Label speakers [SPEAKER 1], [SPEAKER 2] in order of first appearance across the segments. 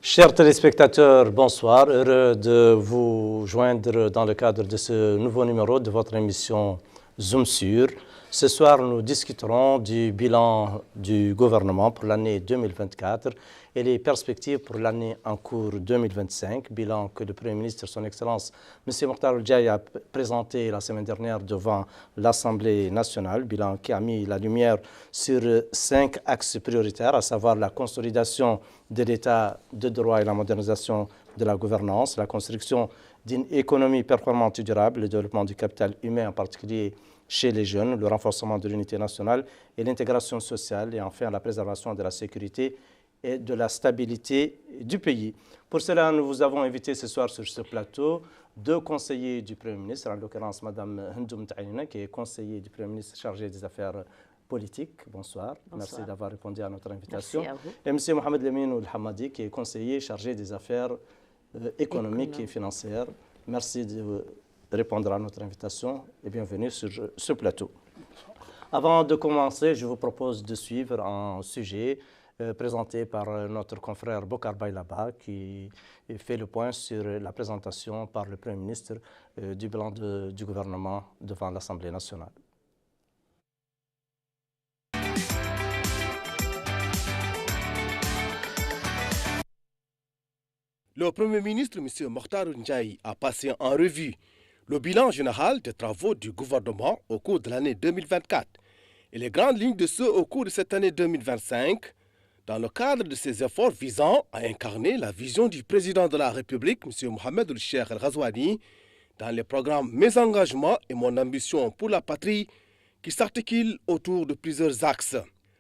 [SPEAKER 1] Chers téléspectateurs, bonsoir. Heureux de vous joindre dans le cadre de ce nouveau numéro de votre émission Zoom Sur. Ce soir, nous discuterons du bilan du gouvernement pour l'année 2024 et les perspectives pour l'année en cours 2025, bilan que le Premier ministre, son Excellence, M. Mokhtar Ould-Diaye, a présenté la semaine dernière devant l'Assemblée nationale, bilan qui a mis la lumière sur 5 axes prioritaires, à savoir la consolidation de l'État de droit et la modernisation de la gouvernance, la construction d'une économie performante et durable, le développement du capital humain en particulier chez les jeunes, le renforcement de l'unité nationale et l'intégration sociale et enfin la préservation de la sécurité et de la stabilité du pays. Pour cela, nous vous avons invité ce soir sur ce plateau 2 conseillers du Premier ministre, en l'occurrence Mme Hendoum Taïna, qui est conseiller du Premier ministre chargé des affaires politiques. Bonsoir. Merci d'avoir répondu à notre invitation.
[SPEAKER 2] Merci à vous.
[SPEAKER 1] Et M. Mohamed Lamine Hamadi, qui est conseiller chargé des affaires économiques et financières. Merci de répondre à notre invitation et bienvenue sur ce plateau. Avant de commencer, je vous propose de suivre un sujet présenté par notre confrère Bokar Baylaba qui fait le point sur la présentation par le Premier ministre du bilan du gouvernement devant l'Assemblée nationale.
[SPEAKER 3] Le Premier ministre, M. Mokhtar Ould-Diaye, a passé en revue le bilan général des travaux du gouvernement au cours de l'année 2024 et les grandes lignes de ceux au cours de cette année 2025, dans le cadre de ses efforts visant à incarner la vision du président de la République, M. Mohamed Ould-Cheikh El Ghazouani, dans les programmes Mes engagements et mon ambition pour la patrie, qui s'articulent autour de plusieurs axes.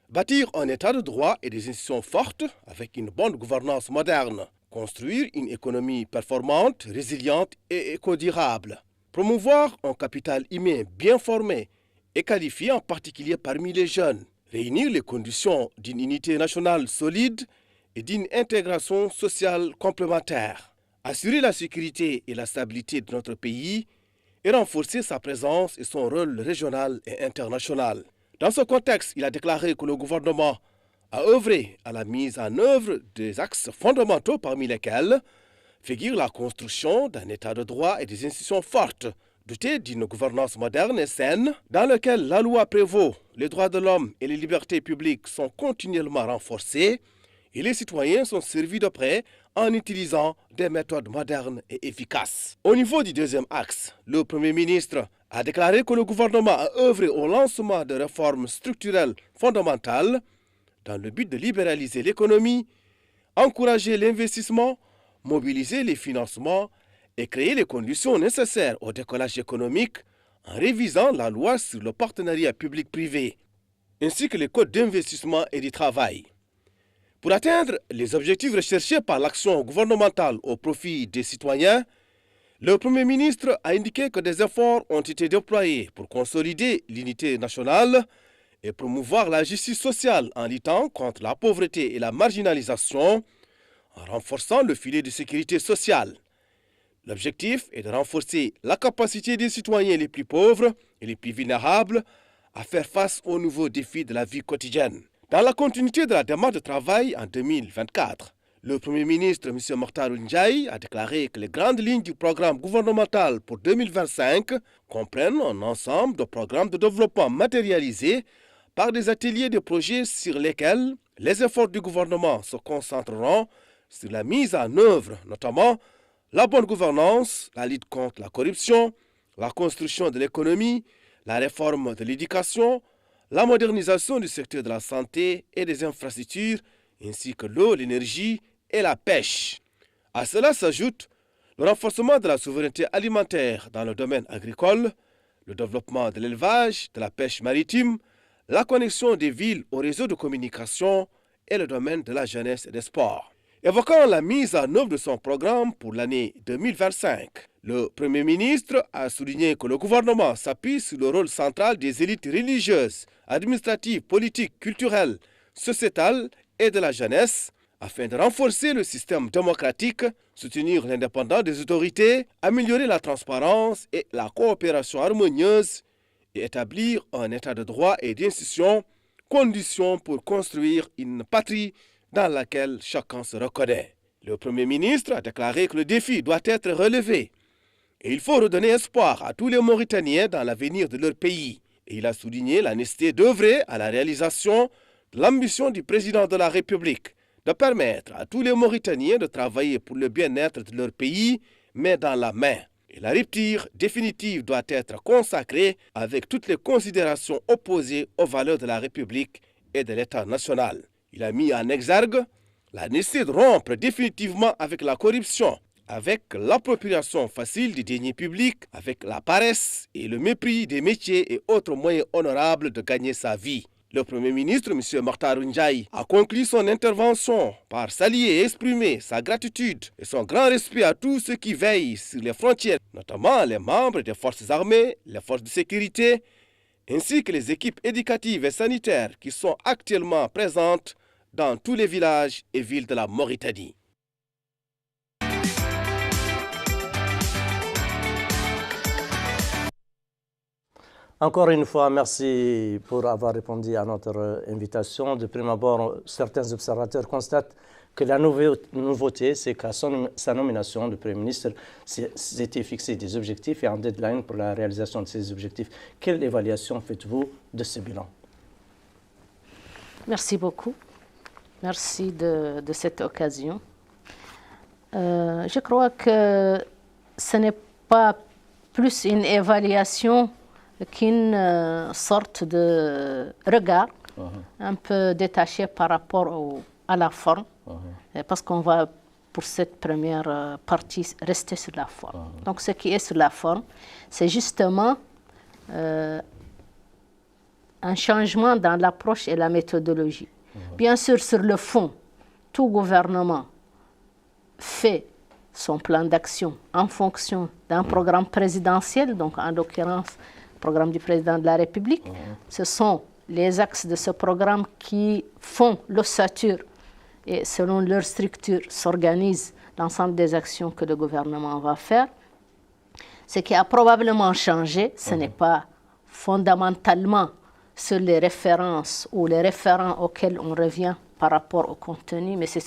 [SPEAKER 3] Bâtir un état de droit et des institutions fortes avec une bonne gouvernance moderne. Construire une économie performante, résiliente et éco-durable. Promouvoir un capital humain bien formé et qualifié, en particulier parmi les jeunes. Réunir les conditions d'une unité nationale solide et d'une intégration sociale complémentaire. Assurer la sécurité et la stabilité de notre pays et renforcer sa présence et son rôle régional et international. Dans ce contexte, il a déclaré que le gouvernement a œuvré à la mise en œuvre des axes fondamentaux parmi lesquels figure la construction d'un état de droit et des institutions fortes, dotées d'une gouvernance moderne et saine, dans lequel la loi prévaut, les droits de l'homme et les libertés publiques sont continuellement renforcés et les citoyens sont servis de près en utilisant des méthodes modernes et efficaces. Au niveau du deuxième axe, le Premier ministre a déclaré que le gouvernement a œuvré au lancement de réformes structurelles fondamentales dans le but de libéraliser l'économie, encourager l'investissement, mobiliser les financements et créer les conditions nécessaires au décollage économique en révisant la loi sur le partenariat public-privé, ainsi que les codes d'investissement et du travail. Pour atteindre les objectifs recherchés par l'action gouvernementale au profit des citoyens, le Premier ministre a indiqué que des efforts ont été déployés pour consolider l'unité nationale et promouvoir la justice sociale en luttant contre la pauvreté et la marginalisation, en renforçant le filet de sécurité sociale. L'objectif est de renforcer la capacité des citoyens les plus pauvres et les plus vulnérables à faire face aux nouveaux défis de la vie quotidienne. Dans la continuité de la démarche de travail en 2024, le Premier ministre, M. Mokhtar Ould-Diaye, a déclaré que les grandes lignes du programme gouvernemental pour 2025 comprennent un ensemble de programmes de développement matérialisés par des ateliers de projets sur lesquels les efforts du gouvernement se concentreront sur la mise en œuvre, notamment la bonne gouvernance, la lutte contre la corruption, la construction de l'économie, la réforme de l'éducation, la modernisation du secteur de la santé et des infrastructures, ainsi que l'eau, l'énergie et la pêche. À cela s'ajoute le renforcement de la souveraineté alimentaire dans le domaine agricole, le développement de l'élevage, de la pêche maritime, la connexion des villes au réseau de communication et le domaine de la jeunesse et des sports. Évoquant la mise en œuvre de son programme pour l'année 2025, le Premier ministre a souligné que le gouvernement s'appuie sur le rôle central des élites religieuses, administratives, politiques, culturelles, sociétales et de la jeunesse, afin de renforcer le système démocratique, soutenir l'indépendance des autorités, améliorer la transparence et la coopération harmonieuse et établir un état de droit et d'institutions, conditions pour construire une patrie dans laquelle chacun se reconnaît. Le Premier ministre a déclaré que le défi doit être relevé et il faut redonner espoir à tous les Mauritaniens dans l'avenir de leur pays. Et il a souligné la nécessité d'œuvrer à la réalisation de l'ambition du président de la République de permettre à tous les Mauritaniens de travailler pour le bien-être de leur pays, main dans la main. Et la rupture définitive doit être consacrée avec toutes les considérations opposées aux valeurs de la République et de l'État national. Il a mis en exergue la nécessité de rompre définitivement avec la corruption, avec l'appropriation facile des deniers publics, avec la paresse et le mépris des métiers et autres moyens honorables de gagner sa vie. Le Premier ministre, M. Mokhtar Ndiaye, a conclu son intervention par saluer et exprimer sa gratitude et son grand respect à tous ceux qui veillent sur les frontières, notamment les membres des forces armées, les forces de sécurité, ainsi que les équipes éducatives et sanitaires qui sont actuellement présentes dans tous les villages et villes de la Mauritanie.
[SPEAKER 1] Encore une fois, merci pour avoir répondu à notre invitation. De prime abord, certains observateurs constatent que la nouveauté, c'est qu'à sa nomination, le Premier ministre s'était fixé des objectifs et un deadline pour la réalisation de ces objectifs. Quelle évaluation faites-vous de ce bilan?
[SPEAKER 2] Merci beaucoup. Merci de cette occasion. Je crois que ce n'est pas plus une évaluation qu'une sorte de regard un peu détaché par rapport à la forme, parce qu'on va, pour cette première partie, rester sur la forme. Donc ce qui est sur la forme, c'est justement un changement dans l'approche et la méthodologie. Bien sûr, sur le fond, tout gouvernement fait son plan d'action en fonction d'un programme présidentiel, donc en l'occurrence, programme du président de la République. Ce sont les axes de ce programme qui font l'ossature et selon leur structure s'organisent l'ensemble des actions que le gouvernement va faire. Ce qui a probablement changé, ce n'est pas fondamentalement sur les références ou les référents auxquels on revient par rapport au contenu, mais c'est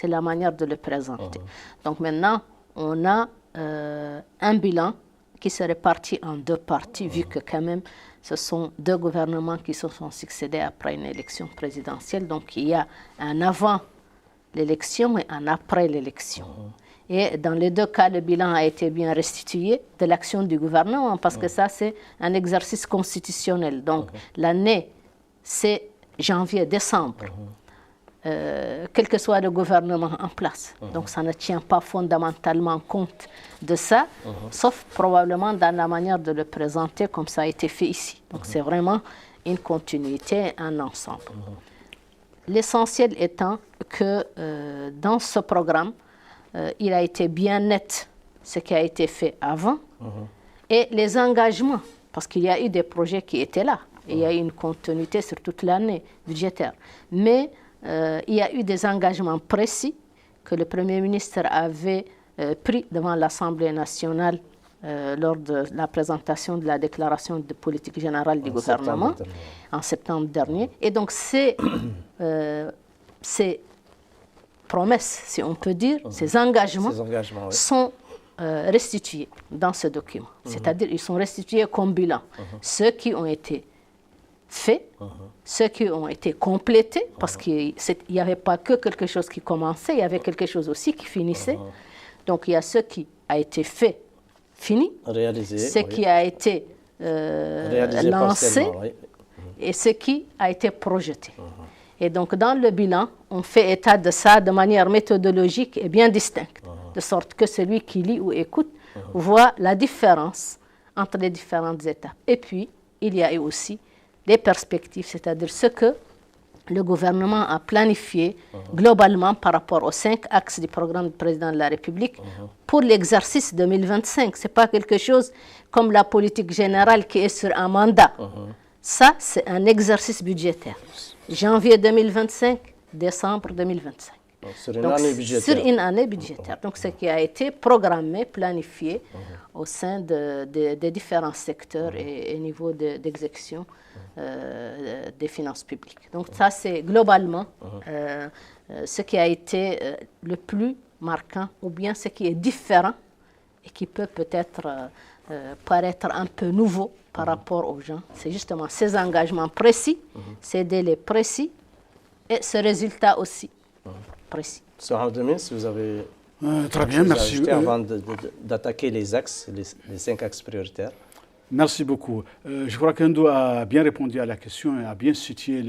[SPEAKER 2] la manière de le présenter. Donc maintenant, on a un bilan qui se répartit en deux parties, vu que quand même, ce sont deux gouvernements qui se sont succédés après une élection présidentielle. Donc, il y a un avant l'élection et un après l'élection. Et dans les deux cas, le bilan a été bien restitué de l'action du gouvernement, parce que ça, c'est un exercice constitutionnel. Donc, l'année, c'est janvier-décembre. Quel que soit le gouvernement en place. Donc ça ne tient pas fondamentalement compte de ça, sauf probablement dans la manière de le présenter comme ça a été fait ici. Donc c'est vraiment une continuité, un ensemble. L'essentiel étant que dans ce programme, il a été bien net ce qui a été fait avant et les engagements, parce qu'il y a eu des projets qui étaient là, et il y a eu une continuité sur toute l'année budgétaire. Mais il y a eu des engagements précis que le Premier ministre avait pris devant l'Assemblée nationale lors de la présentation de la déclaration de politique générale du gouvernement en septembre dernier. Et donc ces promesses, si on peut dire, ces engagements sont restitués dans ce document. C'est-à-dire ils sont restitués comme bilan. Ceux qui ont été faits, ceux qui ont été complétés, parce qu'il n'y avait pas que quelque chose qui commençait, il y avait quelque chose aussi qui finissait. Donc il y a ce qui a été fait, fini, ce qui a été lancé et ce qui a été projeté. Et donc dans le bilan, on fait état de ça de manière méthodologique et bien distincte, de sorte que celui qui lit ou écoute voit la différence entre les différentes étapes. Et puis, il y a eu aussi les perspectives, c'est-à-dire ce que le gouvernement a planifié globalement par rapport aux 5 axes du programme du président de la République pour l'exercice 2025. Ce n'est pas quelque chose comme la politique générale qui est sur un mandat. Ça, c'est un exercice budgétaire. Janvier 2025, décembre 2025.
[SPEAKER 1] Donc, sur une année budgétaire.
[SPEAKER 2] Sur une année budgétaire. Donc, ce qui a été programmé, planifié au sein des différents secteurs et niveaux d'exécution des finances publiques. Donc ça, c'est globalement ce qui a été le plus marquant, ou bien ce qui est différent et qui peut peut-être paraître un peu nouveau par rapport aux gens. C'est justement ces engagements précis, ces délais précis et ce résultat aussi précis.
[SPEAKER 1] Monsieur Hamdoumi, si vous avez
[SPEAKER 4] très bien, merci.
[SPEAKER 1] Avant d'attaquer les axes, les 5 axes prioritaires.
[SPEAKER 4] Merci beaucoup. Je crois qu'Endo a bien répondu à la question et a bien situé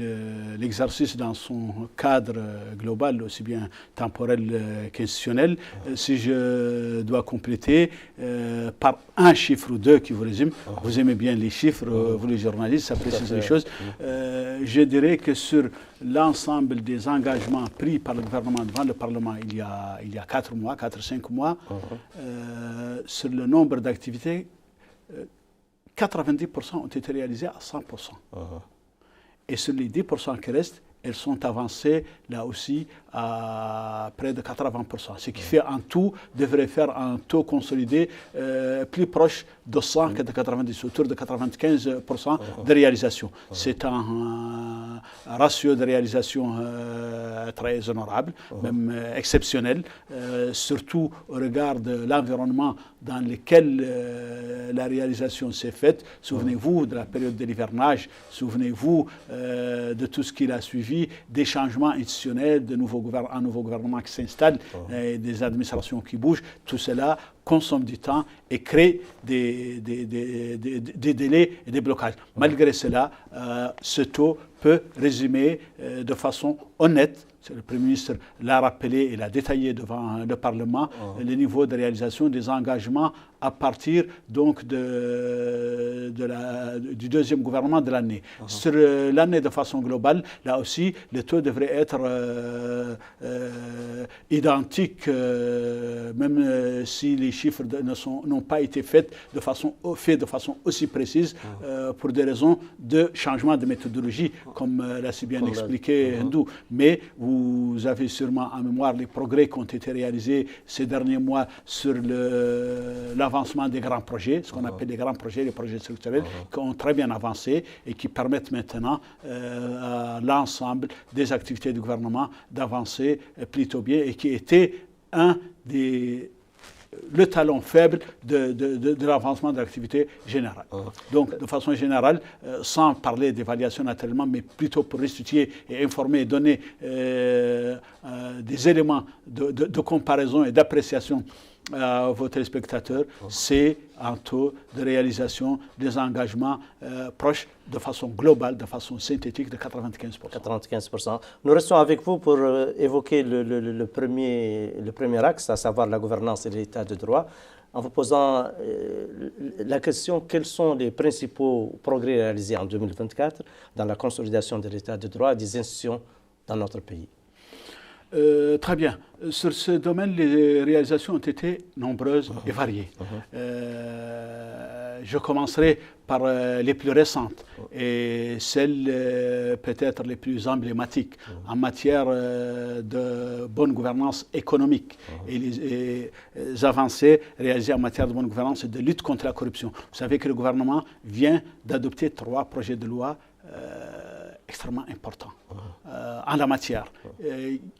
[SPEAKER 4] l'exercice dans son cadre global, aussi bien temporel qu'institutionnel. Si je dois compléter par un chiffre ou deux qui vous résume, vous aimez bien les chiffres, vous les journalistes, ça précise les choses. Je dirais que sur l'ensemble des engagements pris par le gouvernement devant le Parlement il y a 4-5 mois, sur le nombre d'activités, 90% ont été réalisés à 100%. Et sur les 10% qui restent, elles sont avancées là aussi à près de 80%. Ce qui fait en tout, devrait faire un taux consolidé plus proche de 100 que de 90, autour de 95% de réalisation. C'est un ratio de réalisation très honorable, même exceptionnel, surtout au regard de l'environnement dans lequel la réalisation s'est faite. Souvenez-vous de la période de l'hivernage, souvenez-vous de tout ce qui a suivi, des changements institutionnels, un nouveau gouvernement qui s'installe, des administrations qui bougent. Tout cela consomme du temps et crée des délais et des blocages. Malgré cela, ce taux peut résumer de façon honnête, le Premier ministre l'a rappelé et l'a détaillé devant le Parlement, le niveau de réalisation des engagements à partir donc du deuxième gouvernement de l'année. Sur l'année de façon globale, là aussi, le taux devrait être identique, même si les chiffres n'ont pas été faits de façon aussi précise pour des raisons de changement de méthodologie, comme l'a si bien expliqué Ndou. Mais vous avez sûrement en mémoire les progrès qui ont été réalisés ces derniers mois sur l'avancement des grands projets, ce qu'on appelle les grands projets, les projets structurels, qui ont très bien avancé et qui permettent maintenant à l'ensemble des activités du gouvernement d'avancer plutôt bien et qui était le talon faible de l'avancement de l'activité générale. Donc, de façon générale, sans parler d'évaluation naturellement, mais plutôt pour restituer et informer et donner des éléments de comparaison et d'appréciation à vos téléspectateurs, c'est un taux de réalisation des engagements proches de façon globale, de façon synthétique de 95%.
[SPEAKER 1] 95%. Nous restons avec vous pour évoquer le premier axe, à savoir la gouvernance et l'état de droit, en vous posant la question: quels sont les principaux progrès réalisés en 2024 dans la consolidation de l'état de droit et des institutions dans notre pays?
[SPEAKER 4] Très bien. Sur ce domaine, les réalisations ont été nombreuses et variées. Je commencerai par les plus récentes et celles peut-être les plus emblématiques en matière de bonne gouvernance économique et les avancées réalisées en matière de bonne gouvernance et de lutte contre la corruption. Vous savez que le gouvernement vient d'adopter 3 projets de loi extrêmement importants en la matière,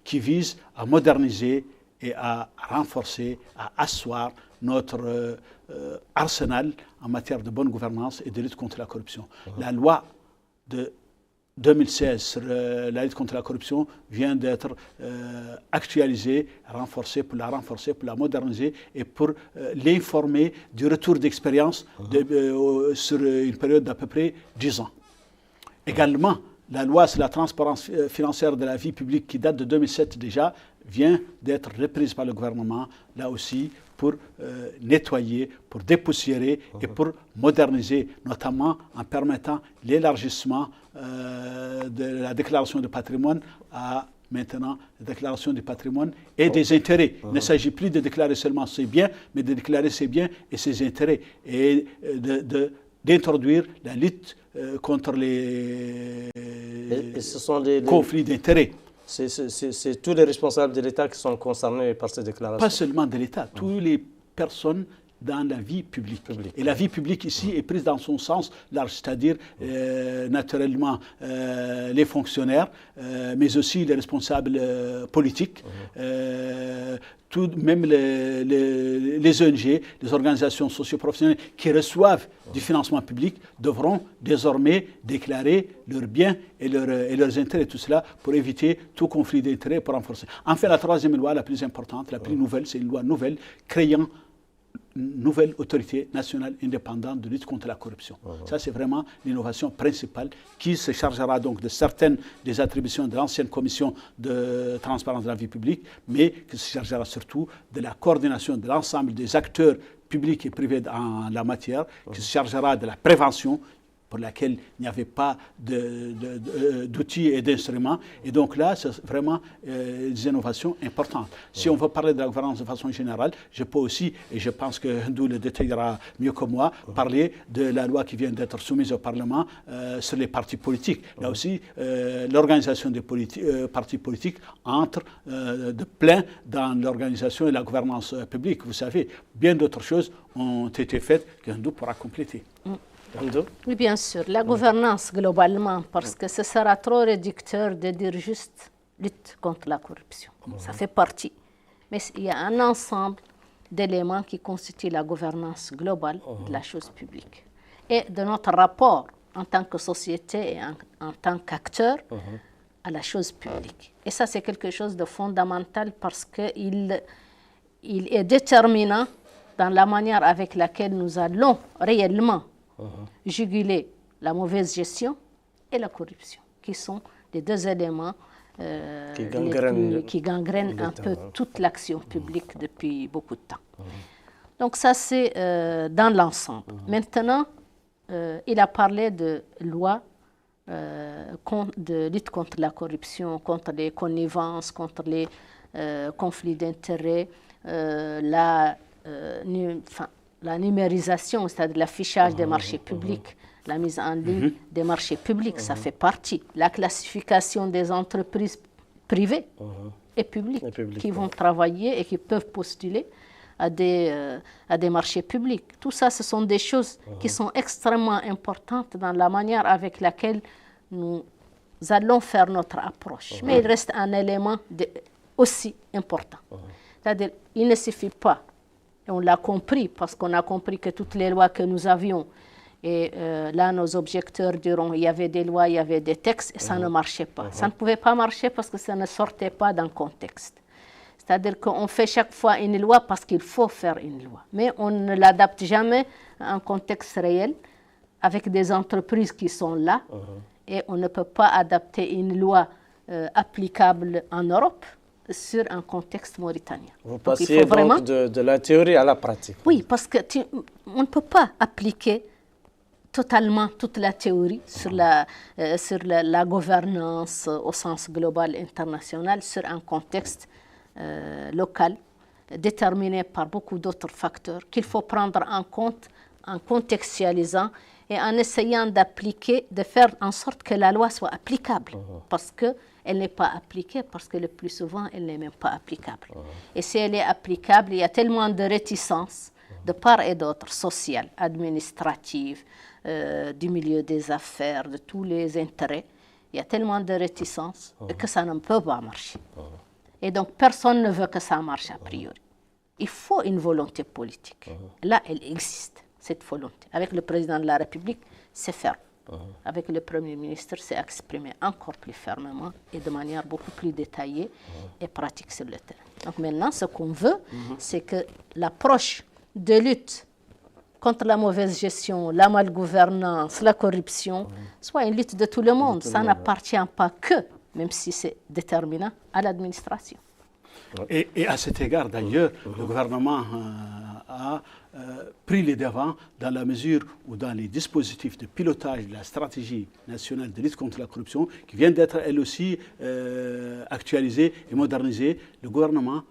[SPEAKER 4] qui visent à moderniser et à renforcer, à asseoir notre arsenal en matière de bonne gouvernance et de lutte contre la corruption. La loi de 2016 sur la lutte contre la corruption vient d'être actualisée, renforcée, pour la moderniser et pour l'informer du retour d'expérience sur une période d'à peu près 10 ans. Également, la loi sur la transparence financière de la vie publique, qui date de 2007 déjà, vient d'être reprise par le gouvernement, là aussi, pour nettoyer, pour dépoussiérer et pour moderniser, notamment en permettant l'élargissement de la déclaration de patrimoine à maintenant la déclaration du patrimoine et des intérêts. Il ne s'agit plus de déclarer seulement ses biens, mais de déclarer ses biens et ses intérêts, et d'introduire la lutte contre les conflits d'intérêts.
[SPEAKER 1] C'est tous les responsables de l'État qui sont concernés par ces déclarations?
[SPEAKER 4] Pas seulement de l'État, toutes les personnes dans la vie publique. Et la vie publique ici est prise dans son sens large, c'est-à-dire naturellement les fonctionnaires, mais aussi les responsables politiques, même les ONG, les organisations socio-professionnelles qui reçoivent du financement public devront désormais déclarer leurs biens et leurs intérêts, tout cela pour éviter tout conflit d'intérêts, pour renforcer. Enfin, la troisième loi, la plus importante, la plus nouvelle, c'est une loi nouvelle créant une nouvelle autorité nationale indépendante de lutte contre la corruption. Ça, c'est vraiment l'innovation principale qui se chargera donc de certaines des attributions de l'ancienne commission de transparence de la vie publique, mais qui se chargera surtout de la coordination de l'ensemble des acteurs publics et privés en la matière, qui se chargera de la prévention, pour laquelle il n'y avait pas d'outils et d'instruments. Et donc là, c'est vraiment des innovations importantes. Si on veut parler de la gouvernance de façon générale, je peux aussi, et je pense que Hindou le détaillera mieux que moi, parler de la loi qui vient d'être soumise au Parlement sur les partis politiques. Là aussi, l'organisation des partis politiques entre de plein dans l'organisation et la gouvernance publique. Vous savez, bien d'autres choses ont été faites que Hindou pourra compléter.
[SPEAKER 2] Oui, bien sûr. La gouvernance, globalement, parce que ce sera trop réducteur de dire juste lutte contre la corruption. Ça fait partie. Mais il y a un ensemble d'éléments qui constituent la gouvernance globale de la chose publique. Et de notre rapport en tant que société et en tant qu'acteur à la chose publique. Et ça, c'est quelque chose de fondamental parce qu'il est déterminant dans la manière avec laquelle nous allons réellement juguler la mauvaise gestion et la corruption, qui sont les deux éléments qui gangrènent un peu toute l'action publique depuis beaucoup de temps. Donc ça, c'est dans l'ensemble. Maintenant, il a parlé de loi de lutte contre la corruption, contre les connivences, contre les conflits d'intérêts, la numérisation, c'est-à-dire l'affichage des marchés publics, la mise en ligne des marchés publics, ça fait partie. La classification des entreprises privées et publiques qui vont travailler et qui peuvent postuler à des marchés publics. Tout ça, ce sont des choses qui sont extrêmement importantes dans la manière avec laquelle nous allons faire notre approche. Mais il reste un élément aussi important. C'est-à-dire, il ne suffit pas. On l'a compris, parce qu'on a compris que toutes les lois que nous avions, et là, nos objecteurs diront il y avait des lois, il y avait des textes, et ça ne marchait pas. Ça ne pouvait pas marcher parce que ça ne sortait pas d'un contexte. C'est-à-dire qu'on fait chaque fois une loi parce qu'il faut faire une loi. Mais on ne l'adapte jamais à un contexte réel, avec des entreprises qui sont là, et on ne peut pas adapter une loi applicable en Europe sur un contexte mauritanien.
[SPEAKER 1] Vous passez donc de la théorie à la pratique.
[SPEAKER 2] Oui, parce qu'on ne peut pas appliquer totalement toute la théorie sur la gouvernance au sens global international sur un contexte local déterminé par beaucoup d'autres facteurs qu'il faut prendre en compte en contextualisant et en essayant d'appliquer, de faire en sorte que la loi soit applicable. Parce qu'elle n'est pas appliquée, parce que le plus souvent, elle n'est même pas applicable. Et si elle est applicable, il y a tellement de réticences de part et d'autre, sociales, administratives, du milieu des affaires, de tous les intérêts. Il y a tellement de réticences que ça ne peut pas marcher. Et donc, personne ne veut que ça marche a priori. Il faut une volonté politique. Là, elle existe, cette volonté. Avec le président de la République, c'est ferme. Avec le Premier ministre, c'est exprimé encore plus fermement et de manière beaucoup plus détaillée et pratique sur le terrain. Donc maintenant, ce qu'on veut, c'est que l'approche de lutte contre la mauvaise gestion, la malgouvernance, la corruption, soit une lutte de tout le monde. Ça n'appartient pas que, même si c'est déterminant, à l'administration.
[SPEAKER 4] Et à cet égard, d'ailleurs, le gouvernement a pris les devants dans la mesure où dans les dispositifs de pilotage de la stratégie nationale de lutte contre la corruption, qui vient d'être elle aussi actualisée et modernisée, le gouvernement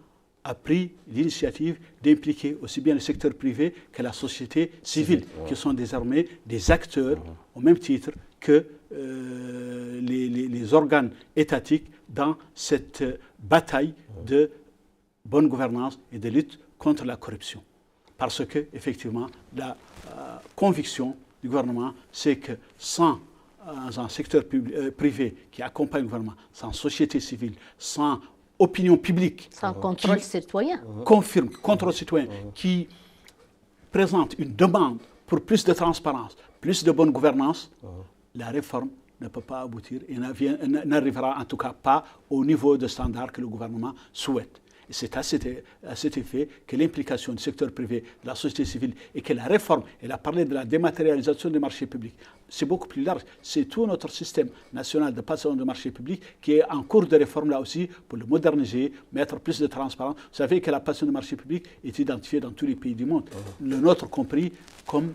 [SPEAKER 4] a pris l'initiative d'impliquer aussi bien le secteur privé que la société civile, qui sont désormais des acteurs au même titre que les organes étatiques dans cette bataille de bonne gouvernance et de lutte contre la corruption. Parce que, effectivement, la conviction du gouvernement, c'est que sans un secteur privé qui accompagne le gouvernement, sans société civile, sans opinion publique,
[SPEAKER 2] sans contrôle citoyen,
[SPEAKER 4] confirme, contrôle citoyen, qui présente une demande pour plus de transparence, plus de bonne gouvernance, la réforme ne peut pas aboutir et n'arrivera en tout cas pas au niveau de standard que le gouvernement souhaite. Et c'est à cet effet que l'implication du secteur privé, de la société civile et que la réforme, elle a parlé de la dématérialisation des marchés publics, c'est beaucoup plus large. C'est tout notre système national de passation de marchés publics qui est en cours de réforme là aussi pour le moderniser, mettre plus de transparence. Vous savez que la passation de marchés publics est identifiée dans tous les pays du monde, le nôtre compris comme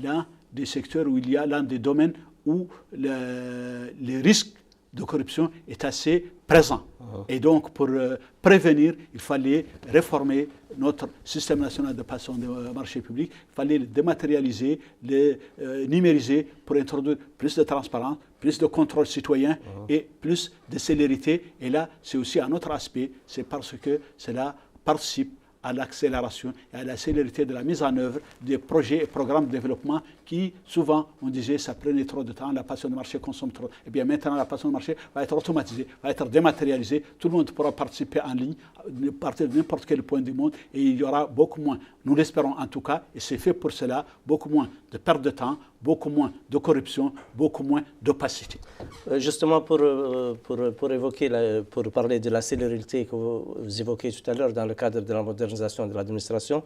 [SPEAKER 4] l'un des secteurs où il y a l'un des domaines où les risques de corruption est assez présent. Et donc, pour prévenir, il fallait réformer notre système national de passation de marchés publics, il fallait le dématérialiser, le numériser pour introduire plus de transparence, plus de contrôle citoyen et plus de célérité. Et là, c'est aussi un autre aspect, c'est parce que cela participe à l'accélération et à la célérité de la mise en œuvre des projets et programmes de développement qui, souvent, on disait, ça prenait trop de temps, la passation de marché consomme trop. Eh bien, maintenant, la passation de marché va être automatisée, va être dématérialisée, tout le monde pourra participer en ligne, à partir de n'importe quel point du monde, et il y aura beaucoup moins, nous l'espérons en tout cas, et c'est fait pour cela, beaucoup moins de perte de temps, beaucoup moins de corruption, beaucoup moins d'opacité.
[SPEAKER 1] Justement, pour parler de la célérité que vous évoquez tout à l'heure dans le cadre de la modernisation de l'administration,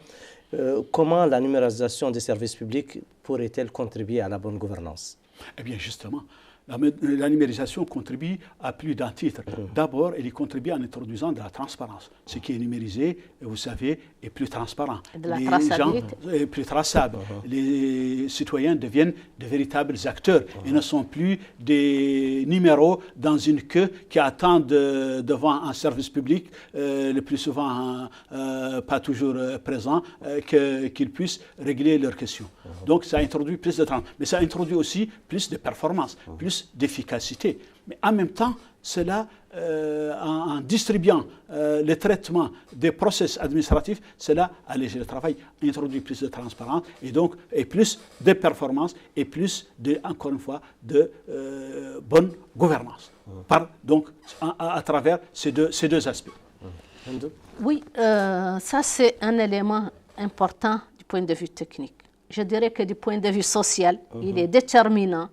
[SPEAKER 1] comment la numérisation des services publics pourrait-elle contribuer à la bonne gouvernance?
[SPEAKER 4] Eh bien, justement, la numérisation contribue à plus d'un titre. D'abord, elle y contribue en introduisant de la transparence. Ce qui est numérisé, vous savez, est plus transparent.
[SPEAKER 2] De la traçabilité.
[SPEAKER 4] Les gens est plus traçable. Les citoyens deviennent de véritables acteurs. Ils ne sont plus des numéros dans une queue qui attendent devant un service public, le plus souvent pas toujours présent, qu'ils puissent régler leurs questions. Donc, ça introduit plus de transparence. Mais ça introduit aussi plus de performance, plus d'efficacité. Mais en même temps, cela, en distribuant le traitement des process administratifs, cela allège le travail, introduit plus de transparence et donc et plus de performance et plus, encore une fois, de bonne gouvernance. Donc, à travers ces deux aspects.
[SPEAKER 2] Oui, ça c'est un élément important du point de vue technique. Je dirais que du point de vue social, il est déterminant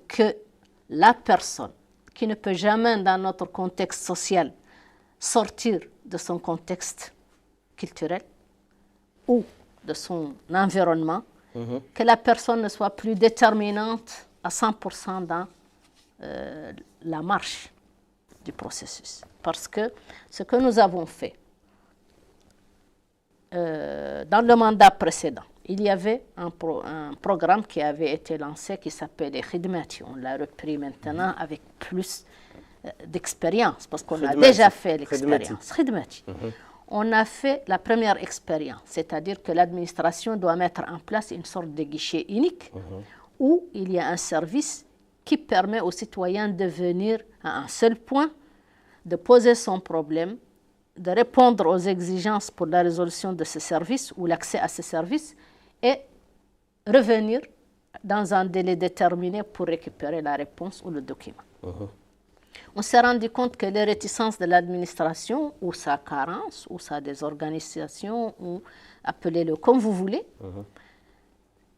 [SPEAKER 2] que la personne qui ne peut jamais, dans notre contexte social, sortir de son contexte culturel ou de son environnement, que la personne ne soit plus déterminante à 100% dans la marche du processus. Parce que ce que nous avons fait dans le mandat précédent, il y avait un programme qui avait été lancé qui s'appelait Khidmati. On l'a repris maintenant avec plus d'expérience parce qu'on a déjà fait l'expérience. Khidmati. On a fait la première expérience, c'est-à-dire que l'administration doit mettre en place une sorte de guichet unique où il y a un service qui permet aux citoyens de venir à un seul point, de poser son problème, de répondre aux exigences pour la résolution de ce service ou l'accès à ce service et revenir dans un délai déterminé pour récupérer la réponse ou le document. On s'est rendu compte que les réticences de l'administration, ou sa carence, ou sa désorganisation, ou appelez-le comme vous voulez,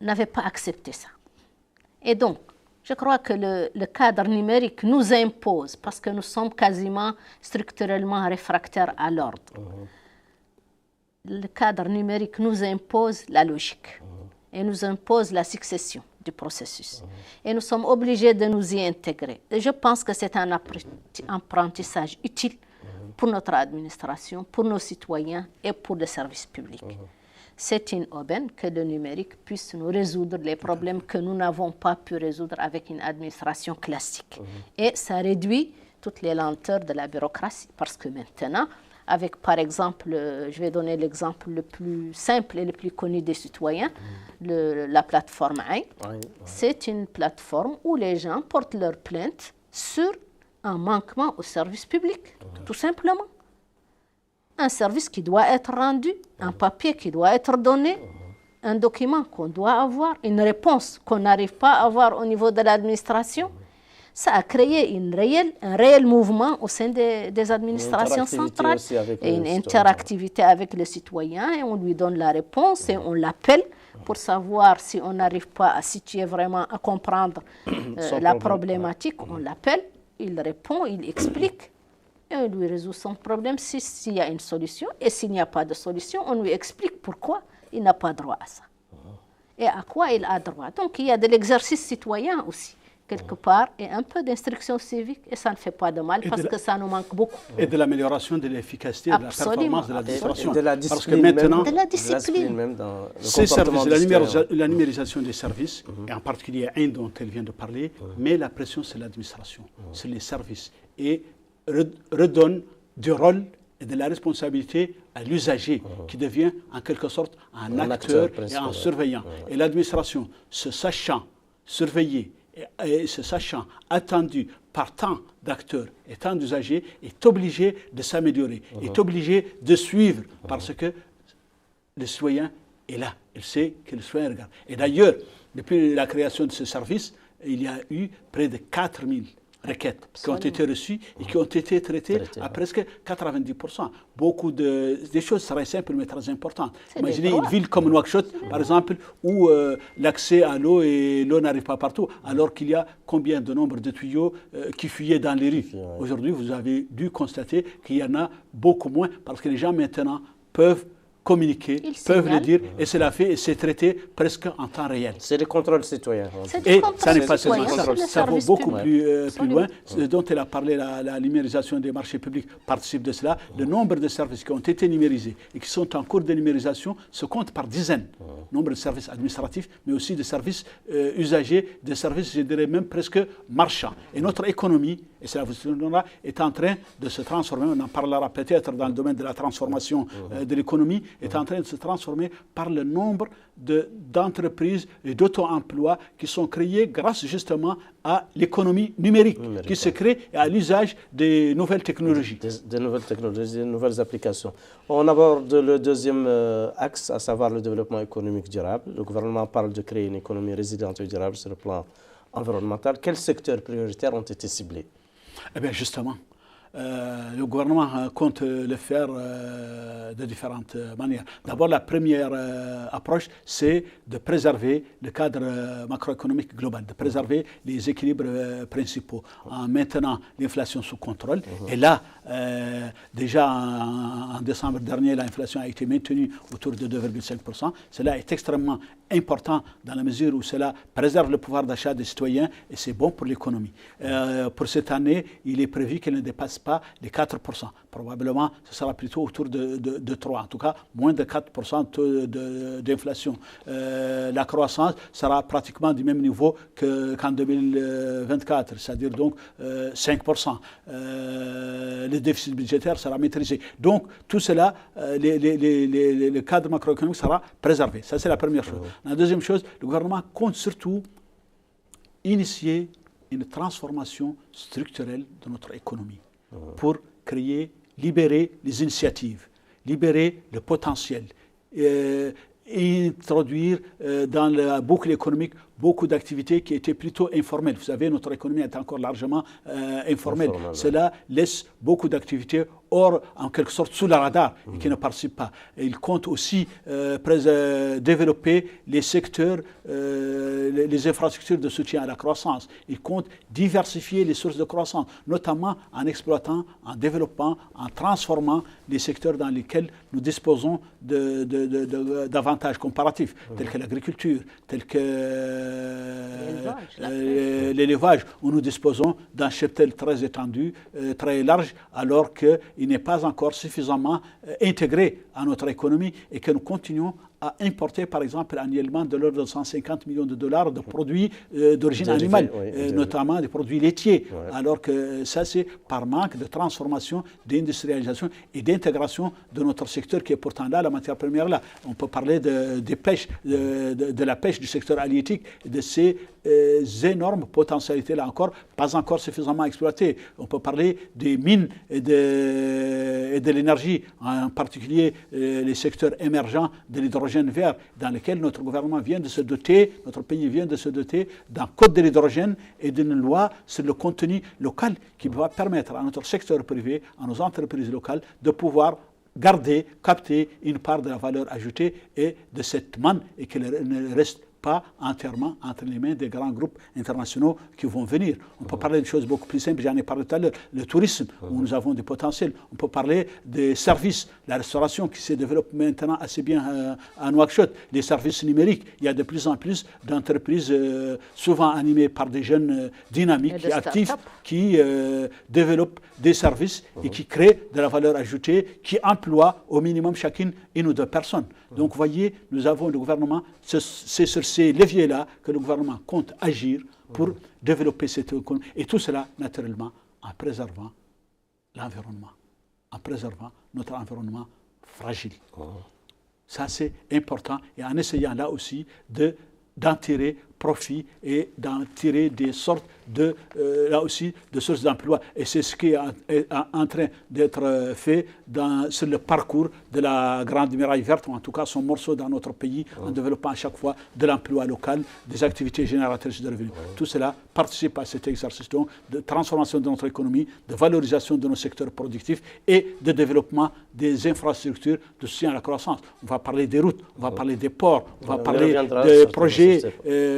[SPEAKER 2] n'avaient pas accepté ça. Et donc, je crois que le cadre numérique nous impose, parce que nous sommes quasiment structurellement réfractaires à l'ordre. Le cadre numérique nous impose la logique et nous impose la succession du processus. Et nous sommes obligés de nous y intégrer. Et je pense que c'est un apprentissage utile pour notre administration, pour nos citoyens et pour les services publics. C'est une aubaine que le numérique puisse nous résoudre les problèmes que nous n'avons pas pu résoudre avec une administration classique. Et ça réduit toutes les lenteurs de la bureaucratie, parce que maintenant, avec par exemple, je vais donner l'exemple le plus simple et le plus connu des citoyens, la plateforme Aïn. C'est une plateforme où les gens portent leurs plaintes sur un manquement au service public, tout simplement. un service qui doit être rendu, un papier qui doit être donné, un document qu'on doit avoir, une réponse qu'on n'arrive pas à avoir au niveau de l'administration. Ça a créé un réel mouvement au sein des administrations centrales et une interactivité avec le citoyen, et on lui donne la réponse et on l'appelle pour savoir si on n'arrive pas à situer vraiment, à comprendre la problématique. On l'appelle, il répond, il explique et on lui résout son problème s'il y a une solution, et s'il n'y a pas de solution, on lui explique pourquoi il n'a pas droit à ça et à quoi il a droit. Donc il y a de l'exercice citoyen aussi quelque part, et un peu d'instruction civique, et ça ne fait pas de mal parce que ça nous manque beaucoup.
[SPEAKER 4] Et de l'amélioration de l'efficacité, de la performance de l'administration.
[SPEAKER 1] De la discipline,
[SPEAKER 4] parce que maintenant,
[SPEAKER 2] de la discipline.
[SPEAKER 1] Même dans le
[SPEAKER 4] ces services,
[SPEAKER 1] comportement
[SPEAKER 4] la numérisation des services, et en particulier un dont elle vient de parler, met la pression sur l'administration, sur les services, et redonne du rôle et de la responsabilité à l'usager, qui devient en quelque sorte un acteur et un surveillant. Et l'administration, se sachant surveiller et se sachant attendu par tant d'acteurs et tant d'usagers, est obligé de s'améliorer, est obligé de suivre, parce que le citoyen est là, il sait que le citoyen regarde. Et d'ailleurs, depuis la création de ce service, il y a eu près de 4000 requêtes qui ont été reçues et qui ont été traitées à presque 90%. Beaucoup des choses seraient simples mais très importantes. Imaginez une ville comme Nouakchott, par exemple, où l'accès à l'eau et l'eau n'arrive pas partout, alors qu'il y a combien de nombre de tuyaux qui fuyaient dans les rues. Aujourd'hui, vous avez dû constater qu'il y en a beaucoup moins, parce que les gens maintenant peuvent communiquer, peuvent le dire, et cela fait, et c'est traité presque en temps réel.
[SPEAKER 1] C'est le contrôle citoyen.
[SPEAKER 4] Et ça n'est pas seulement ça, ça va beaucoup plus loin. Ce dont elle a parlé, la numérisation des marchés publics participe de cela. Le nombre de services qui ont été numérisés et qui sont en cours de numérisation se compte par dizaines. Nombre de services administratifs, mais aussi de services usagers, de services, je dirais même presque marchands. Et notre économie, et cela vous donnera, est en train de se transformer, on en parlera peut-être dans le domaine de la transformation de l'économie, est en train de se transformer par le nombre d'entreprises et d'auto-emplois qui sont créés grâce justement à l'économie numérique qui se crée et à l'usage des nouvelles technologies.
[SPEAKER 1] Des nouvelles technologies, des nouvelles applications. On aborde le deuxième axe, à savoir le développement économique durable. Le gouvernement parle de créer une économie résiliente et durable sur le plan environnemental. Quels secteurs prioritaires ont été ciblés?
[SPEAKER 4] Eh bien justement, le gouvernement compte le faire de différentes manières. D'abord, la première approche, c'est de préserver le cadre macroéconomique global, de préserver les équilibres principaux en maintenant l'inflation sous contrôle. Et là, déjà en décembre dernier, l'inflation a été maintenue autour de 2,5%. Cela est extrêmement important dans la mesure où cela préserve le pouvoir d'achat des citoyens et c'est bon pour l'économie. Pour cette année, il est prévu qu'elle ne dépasse pas les 4%. Probablement, ce sera plutôt autour de 3%. En tout cas, moins de 4% d'inflation. La croissance sera pratiquement du même niveau qu'en 2024, c'est-à-dire donc 5%. Le déficit budgétaire sera maîtrisé. Donc, tout cela, le cadre macroéconomique sera préservé. Ça, c'est la première chose. La deuxième chose, le gouvernement compte surtout initier une transformation structurelle de notre économie pour créer, libérer les initiatives, libérer le potentiel, introduire dans la boucle économique beaucoup d'activités qui étaient plutôt informelles. Vous savez, notre économie est encore largement informelle. Cela laisse beaucoup d'activités hors, en quelque sorte, sous le radar et qui ne participent pas. Et il compte aussi développer les secteurs, les infrastructures de soutien à la croissance. Il compte diversifier les sources de croissance, notamment en exploitant, en développant, en transformant les secteurs dans lesquels nous disposons d'avantages comparatifs, tels que l'agriculture, tels que l'élevage, où nous disposons d'un cheptel très étendu, très large, alors qu'il n'est pas encore suffisamment intégré à notre économie et que nous continuons à importer, par exemple, annuellement de l'ordre de 150 millions de dollars de produits d'origine animale, notamment des produits laitiers, alors que ça, c'est par manque de transformation, d'industrialisation et d'intégration de notre secteur qui est pourtant là, la matière première là. On peut parler de la pêche du secteur halieutique, de ces énormes potentialités, là encore, pas encore suffisamment exploitées. On peut parler des mines et de l'énergie, en particulier les secteurs émergents de l'hydrogène vert, dans lesquels notre gouvernement vient de se doter, notre pays vient de se doter d'un code de l'hydrogène et d'une loi sur le contenu local qui va permettre à notre secteur privé, à nos entreprises locales, de pouvoir garder, capter une part de la valeur ajoutée et de cette manne et qu'elle ne reste pas entièrement entre les mains des grands groupes internationaux qui vont venir. On peut parler de choses beaucoup plus simples, j'en ai parlé tout à l'heure, le tourisme, où nous avons du potentiel. On peut parler des services, la restauration qui se développe maintenant assez bien à Nouakchott, les services numériques. Il y a de plus en plus d'entreprises souvent animées par des jeunes dynamiques et actifs qui développent des services et qui créent de la valeur ajoutée, qui emploient au minimum chacune une ou deux personnes. Donc vous voyez, nous avons le gouvernement, c'est sur ces leviers-là que le gouvernement compte agir pour développer cette économie. Et tout cela, naturellement, en préservant l'environnement, en préservant notre environnement fragile. Ça, c'est important. Et en essayant là aussi d'en tirer profit et d'en tirer des sortes de, là aussi, de sources d'emploi. Et c'est ce qui est en train d'être fait sur le parcours de la Grande Muraille Verte, ou en tout cas son morceau dans notre pays, en développant à chaque fois de l'emploi local, des activités génératrices de revenus. Tout cela participe à cet exercice donc, de transformation de notre économie, de valorisation de nos secteurs productifs et de développement des infrastructures de soutien à la croissance. On va parler des routes, on va parler des ports, on va parler des projets,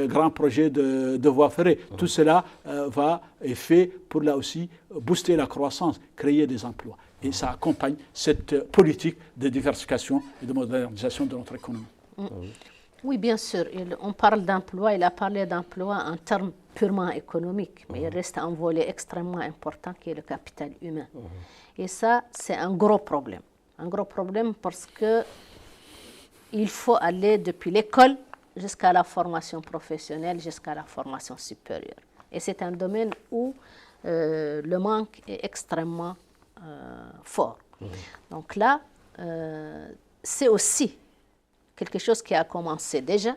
[SPEAKER 4] grands projets de voies ferrées. Tout cela est fait pour là aussi booster la croissance, créer des emplois. Et ça accompagne cette politique de diversification et de modernisation de notre économie.
[SPEAKER 2] Oui, bien sûr. On parle d'emploi, il a parlé d'emploi en termes purement économiques, mais il reste un volet extrêmement important qui est le capital humain. Et ça, c'est un gros problème. Un gros problème parce qu'il faut aller depuis l'école jusqu'à la formation professionnelle, jusqu'à la formation supérieure. Et c'est un domaine où le manque est extrêmement fort. Donc là, c'est aussi quelque chose qui a commencé déjà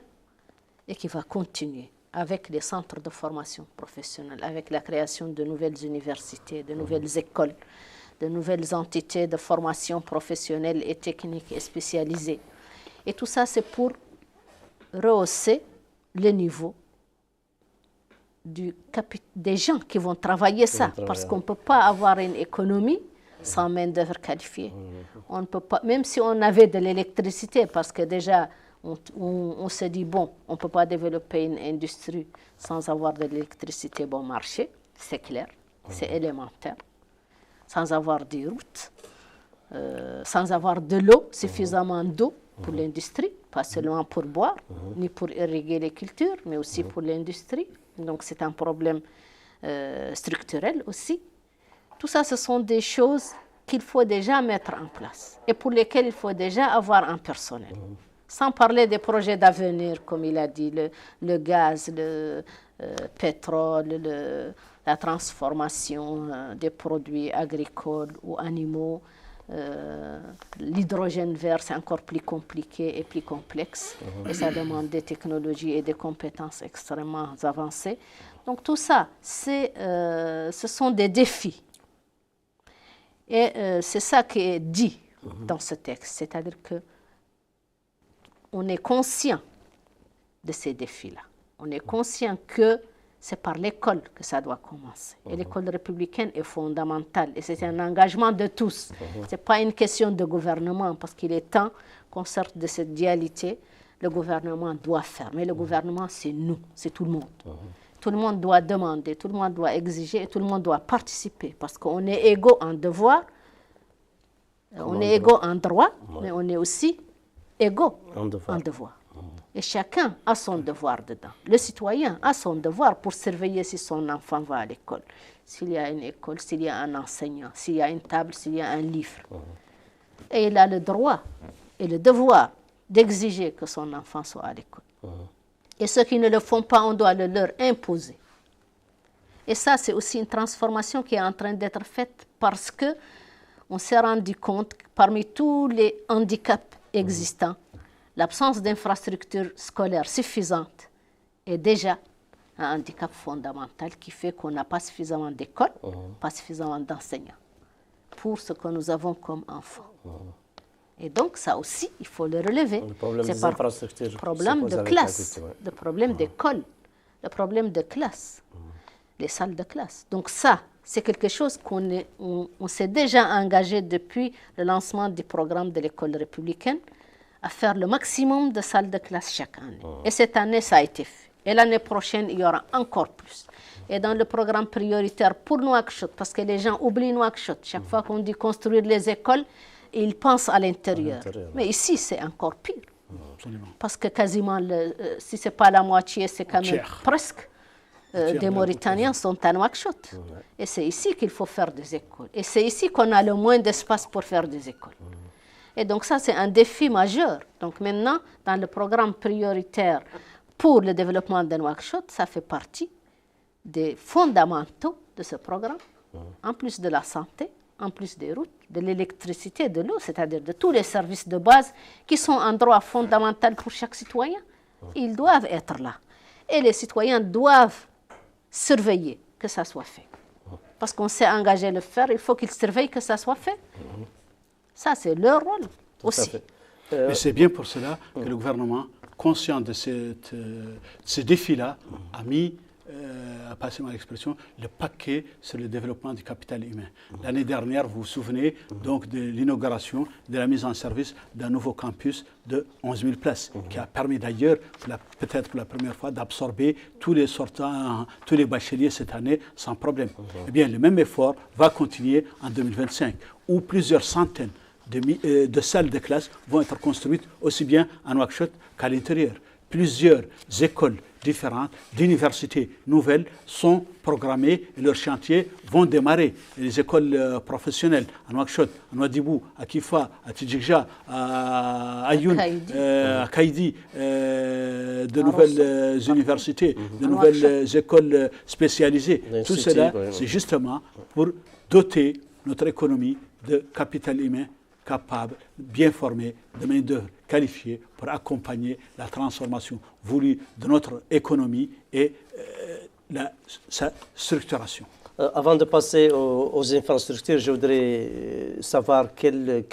[SPEAKER 2] et qui va continuer avec les centres de formation professionnelle, avec la création de nouvelles universités, de nouvelles écoles, de nouvelles entités de formation professionnelle et technique et spécialisée. Et tout ça, c'est pour rehausser le niveau des gens qui vont travailler ça, parce qu'on ne peut pas avoir une économie sans main-d'œuvre qualifiée. On ne peut pas, même si on avait de l'électricité, parce que déjà, on se dit, bon, on ne peut pas développer une industrie sans avoir de l'électricité bon marché, c'est clair, c'est élémentaire, sans avoir des routes, sans avoir de l'eau, suffisamment d'eau pour l'industrie, pas seulement pour boire, ni pour irriguer les cultures, mais aussi pour l'industrie. Donc c'est un problème structurel aussi. Tout ça, ce sont des choses qu'il faut déjà mettre en place et pour lesquelles il faut déjà avoir un personnel. Sans parler des projets d'avenir, comme il a dit, le gaz, le pétrole, la transformation des produits agricoles ou animaux. L'hydrogène vert, c'est encore plus compliqué et plus complexe. Et ça demande des technologies et des compétences extrêmement avancées. Donc tout ça, ce sont des défis. Et c'est ça qui est dit dans ce texte. C'est-à-dire qu'on est conscient de ces défis-là. On est conscient que c'est par l'école que ça doit commencer. Et l'école républicaine est fondamentale. Et c'est un engagement de tous. Ce n'est pas une question de gouvernement, parce qu'il est temps qu'on sorte de cette dualité. Le gouvernement doit faire. Mais le gouvernement, c'est nous, c'est tout le monde. Tout le monde doit demander, tout le monde doit exiger, et tout le monde doit participer. Parce qu'on est égaux en devoir, on est égaux en droit, mais on est aussi égaux en devoir. Et chacun a son devoir dedans. Le citoyen a son devoir pour surveiller si son enfant va à l'école. S'il y a une école, s'il y a un enseignant, s'il y a une table, s'il y a un livre. Et il a le droit et le devoir d'exiger que son enfant soit à l'école. Et ceux qui ne le font pas, on doit le leur imposer. Et ça, c'est aussi une transformation qui est en train d'être faite parce qu'on s'est rendu compte que parmi tous les handicaps existants, l'absence d'infrastructures scolaires suffisantes est déjà un handicap fondamental qui fait qu'on n'a pas suffisamment d'écoles, pas suffisamment d'enseignants pour ce que nous avons comme enfants. Et donc, ça aussi, il faut le relever.
[SPEAKER 1] Le problème des infrastructures.
[SPEAKER 2] Le problème de classe, le problème d'école, le problème de classe, les salles de classe. Donc ça, c'est quelque chose qu'on s'est déjà engagé depuis le lancement du programme de l'école républicaine à faire le maximum de salles de classe chaque année. Et cette année, ça a été fait. Et l'année prochaine, il y aura encore plus. Et dans le programme prioritaire pour Nouakchott, parce que les gens oublient Nouakchott, chaque fois qu'on dit construire les écoles, ils pensent à l'intérieur. Mais ici, c'est encore pire.
[SPEAKER 4] Absolument.
[SPEAKER 2] Parce que quasiment, si ce n'est pas la moitié, c'est quand même presque des Mauritaniens sont à Nouakchott. Et c'est ici qu'il faut faire des écoles. Et c'est ici qu'on a le moins d'espace pour faire des écoles. Et donc ça, c'est un défi majeur. Donc maintenant, dans le programme prioritaire pour le développement de Nouakchott, ça fait partie des fondamentaux de ce programme, en plus de la santé, en plus des routes, de l'électricité, de l'eau, c'est-à-dire de tous les services de base qui sont un droit fondamental pour chaque citoyen. Ils doivent être là. Et les citoyens doivent surveiller que ça soit fait. Parce qu'on s'est engagé à le faire, il faut qu'ils surveillent que ça soit fait. Ça, c'est leur rôle aussi.
[SPEAKER 4] Mais c'est bien pour cela que le gouvernement, conscient de ce défi-là, a mis, passez-moi l'expression, le paquet sur le développement du capital humain. L'année dernière, vous vous souvenez donc de l'inauguration, de la mise en service d'un nouveau campus de 11 000 places, qui a permis d'ailleurs, peut-être pour la première fois, d'absorber tous les sortants, tous les bacheliers cette année sans problème. Eh bien, le même effort va continuer en 2025, où plusieurs centaines de salles de classe vont être construites aussi bien à Nouakchott qu'à l'intérieur. Plusieurs écoles différentes, d'universités nouvelles sont programmées et leurs chantiers vont démarrer. Et les écoles professionnelles à Nouakchott, à Nouadhibou, à Kifa, à Tidjikja, à Ayoun, à Kaïdi, de nouvelles universités, de nouvelles écoles spécialisées. Tout cela, c'est justement pour doter notre économie de capital humain capable, bien formé, de main-d'œuvre qualifiée pour accompagner la transformation voulue de notre économie et sa structuration.
[SPEAKER 1] Avant de passer aux infrastructures, je voudrais savoir quels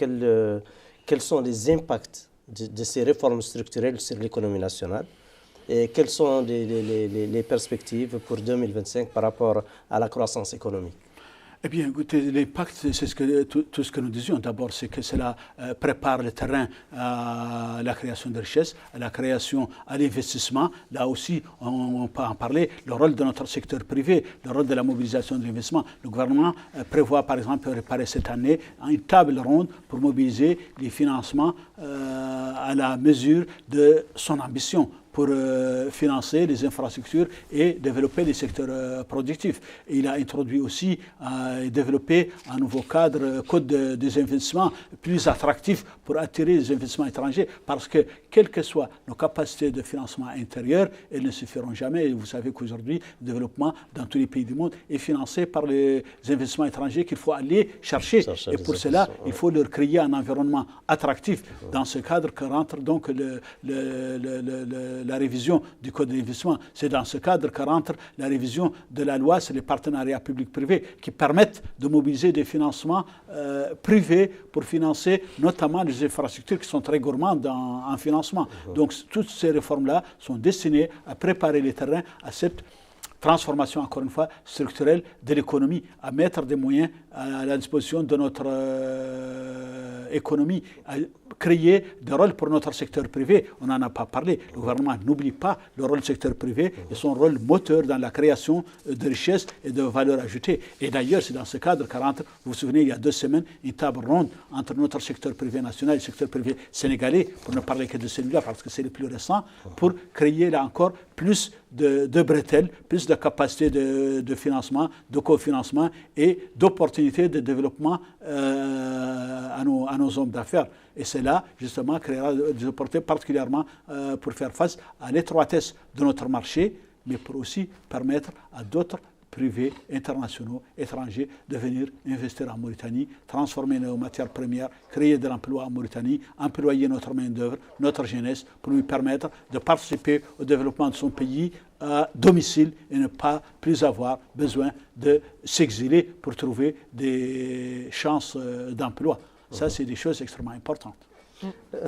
[SPEAKER 1] sont les impacts de ces réformes structurelles sur l'économie nationale et quelles sont les perspectives pour 2025 par rapport à la croissance économique.
[SPEAKER 4] Eh bien, écoutez, l'impact, c'est tout ce que nous disions. D'abord, c'est que cela prépare le terrain à la création de richesses, à la création, à l'investissement. Là aussi, on peut en parler. Le rôle de notre secteur privé, le rôle de la mobilisation de l'investissement. Le gouvernement prévoit, par exemple, préparer cette année une table ronde pour mobiliser les financements à la mesure de son ambition, pour financer les infrastructures et développer les secteurs productifs. Et il a introduit aussi et développé un nouveau code des investissements plus attractif pour attirer les investissements étrangers, parce que quelles que soient nos capacités de financement intérieur, elles ne suffiront jamais. Et vous savez qu'aujourd'hui, le développement dans tous les pays du monde est financé par les investissements étrangers qu'il faut aller chercher. Et pour cela, il faut leur créer un environnement attractif. Dans ce cadre que rentre donc la révision du code d'investissement. C'est dans ce cadre que rentre la révision de la loi sur les partenariats publics-privés qui permettent de mobiliser des financements privés pour financer notamment les infrastructures qui sont très gourmandes en financement. Donc toutes ces réformes-là sont destinées à préparer les terrains à cette transformation, encore une fois, structurelle de l'économie, à mettre des moyens à la disposition de notre économie, à créer des rôles pour notre secteur privé. On n'en a pas parlé. Le gouvernement n'oublie pas le rôle du secteur privé et son rôle moteur dans la création de richesses et de valeur ajoutée. Et d'ailleurs, c'est dans ce cadre que rentre, vous vous souvenez, il y a 2 semaines, une table ronde entre notre secteur privé national et le secteur privé sénégalais, pour ne parler que de celui-là, parce que c'est le plus récent, pour créer là encore plus de bretelles, plus de capacités de financement, de cofinancement et d'opportunités de développement à nos hommes d'affaires. Et cela, justement, créera des opportunités particulièrement pour faire face à l'étroitesse de notre marché, mais pour aussi permettre à d'autres privés, internationaux, étrangers de venir investir en Mauritanie, transformer nos matières premières, créer de l'emploi en Mauritanie, employer notre main-d'œuvre, notre jeunesse, pour lui permettre de participer au développement de son pays à domicile et ne pas plus avoir besoin de s'exiler pour trouver des chances d'emploi. Ça, c'est des choses extrêmement importantes.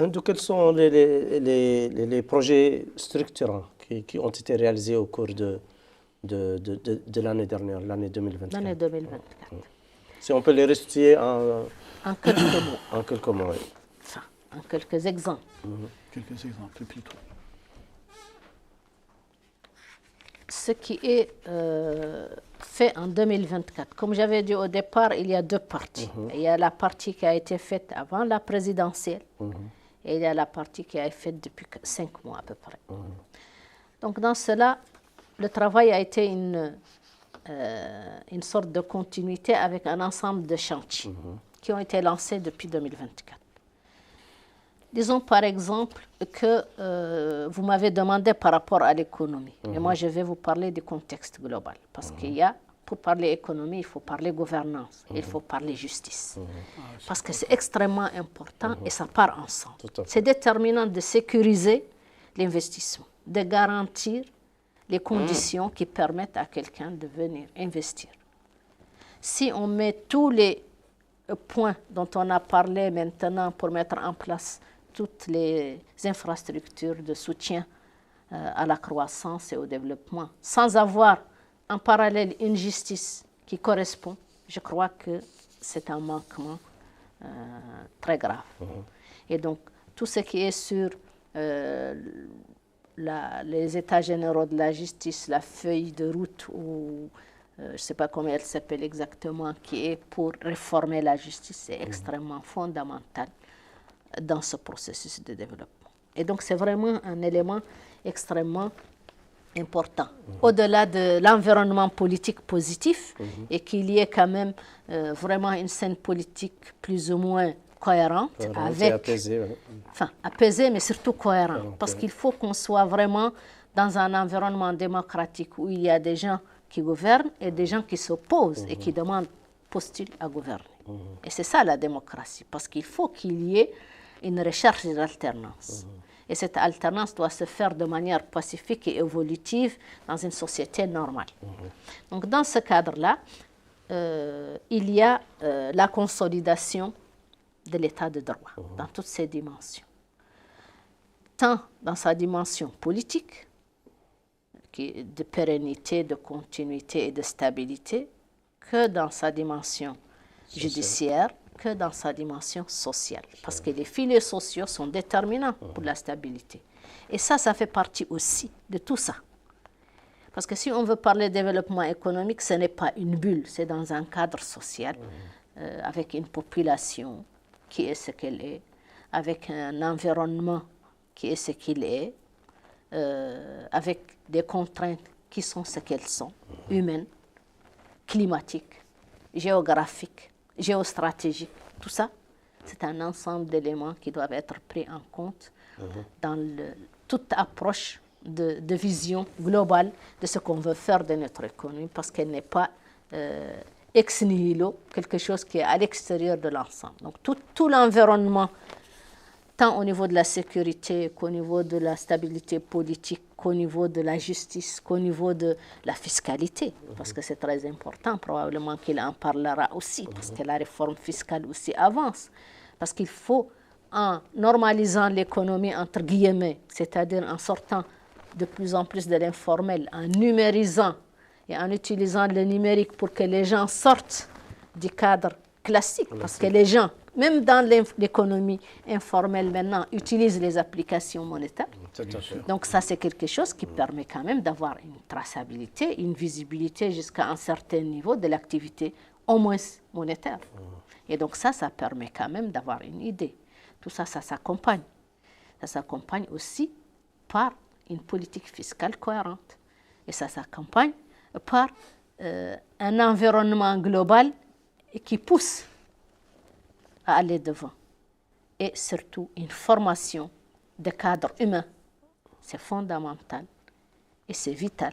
[SPEAKER 1] Donc, quels sont les projets structurants qui ont été réalisés au cours de l'année dernière, l'année 2024?
[SPEAKER 2] L'année 2024.
[SPEAKER 1] Si on peut les restituer en
[SPEAKER 2] quelques mots.
[SPEAKER 1] En quelques mots, oui.
[SPEAKER 2] Enfin, en quelques exemples.
[SPEAKER 4] Quelques exemples plutôt.
[SPEAKER 2] Ce qui est fait en 2024. Comme j'avais dit au départ, il y a deux parties. Il y a la partie qui a été faite avant la présidentielle et il y a la partie qui a été faite depuis 5 mois à peu près. Donc dans cela, le travail a été une sorte de continuité avec un ensemble de chantiers qui ont été lancés depuis 2024. Disons par exemple que vous m'avez demandé par rapport à l'économie. Et moi, je vais vous parler du contexte global. Parce qu'il y a, pour parler économie, il faut parler gouvernance, il faut parler justice. Parce que c'est extrêmement important et ça part ensemble. C'est déterminant de sécuriser l'investissement, de garantir les conditions qui permettent à quelqu'un de venir investir. Si on met tous les points dont on a parlé maintenant pour mettre en place toutes les infrastructures de soutien à la croissance et au développement, sans avoir en parallèle une justice qui correspond, je crois que c'est un manquement très grave. Et donc, tout ce qui est sur les états généraux de la justice, la feuille de route, ou je ne sais pas comment elle s'appelle exactement, qui est pour réformer la justice, c'est extrêmement fondamental dans ce processus de développement. Et donc, c'est vraiment un élément extrêmement important. Au-delà de l'environnement politique positif, et qu'il y ait quand même vraiment une scène politique plus ou moins cohérente, avec, apaisée, mais surtout cohérente. Parce qu'il faut qu'on soit vraiment dans un environnement démocratique où il y a des gens qui gouvernent et des gens qui s'opposent et qui postulent à gouverner. Et c'est ça la démocratie, parce qu'il faut qu'il y ait une recherche d'alternance. Et cette alternance doit se faire de manière pacifique et évolutive dans une société normale. Donc dans ce cadre-là, il y a la consolidation de l'état de droit dans toutes ses dimensions. Tant dans sa dimension politique, de pérennité, de continuité et de stabilité, que dans sa dimension judiciaire, que dans sa dimension sociale. Parce que les filets sociaux sont déterminants pour la stabilité. Et ça fait partie aussi de tout ça. Parce que si on veut parler de développement économique, ce n'est pas une bulle, c'est dans un cadre social, avec une population qui est ce qu'elle est, avec un environnement qui est ce qu'il est, avec des contraintes qui sont ce qu'elles sont, humaines, climatiques, géographiques, géostratégiques. Tout ça, c'est un ensemble d'éléments qui doivent être pris en compte dans toute approche de vision globale de ce qu'on veut faire de notre économie, parce qu'elle n'est pas ex nihilo, quelque chose qui est à l'extérieur de l'ensemble. Donc tout l'environnement, tant au niveau de la sécurité qu'au niveau de la stabilité politique, qu'au niveau de la justice, qu'au niveau de la fiscalité, parce que c'est très important, probablement qu'il en parlera aussi, parce que la réforme fiscale aussi avance, parce qu'il faut, en normalisant l'économie entre guillemets, c'est-à-dire en sortant de plus en plus de l'informel, en numérisant et en utilisant le numérique pour que les gens sortent du cadre classique, parce que les gens, même dans l'économie informelle maintenant, utilisent les applications monétaires. Donc ça, c'est quelque chose qui permet quand même d'avoir une traçabilité, une visibilité jusqu'à un certain niveau de l'activité, au moins monétaire. Et donc ça permet quand même d'avoir une idée. Tout ça, ça s'accompagne. Ça s'accompagne aussi par une politique fiscale cohérente. Et ça s'accompagne par un environnement global qui pousse à aller devant. Et surtout, une formation de cadres humains. C'est fondamental et c'est vital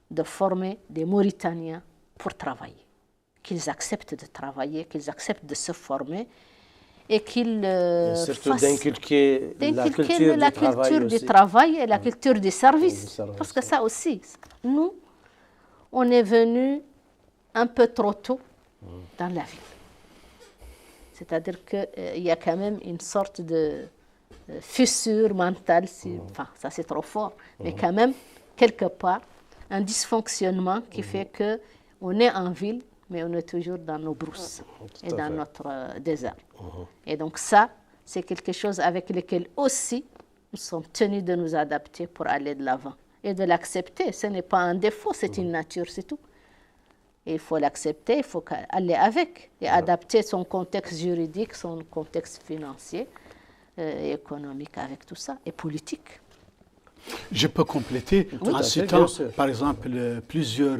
[SPEAKER 2] de former des Mauritaniens pour travailler, qu'ils acceptent de travailler, qu'ils acceptent de se former et qu'ils
[SPEAKER 1] surtout d'inculquer la culture
[SPEAKER 2] du travail et la culture du service. Parce que ça aussi, nous, on est venus un peu trop tôt dans la vie. C'est-à-dire qu'il y a quand même une sorte de fissure mentale, enfin ça c'est trop fort, mais quand même, quelque part, un dysfonctionnement qui fait qu'on est en ville, mais on est toujours dans nos brousses et dans notre désert. Et donc ça, c'est quelque chose avec lequel aussi nous sommes tenus de nous adapter pour aller de l'avant et de l'accepter. Ce n'est pas un défaut, c'est une nature, c'est tout. Et il faut l'accepter, il faut aller avec et adapter son contexte juridique, son contexte financier, économique avec tout ça, et politique.
[SPEAKER 4] Je peux compléter en citant, par exemple, plusieurs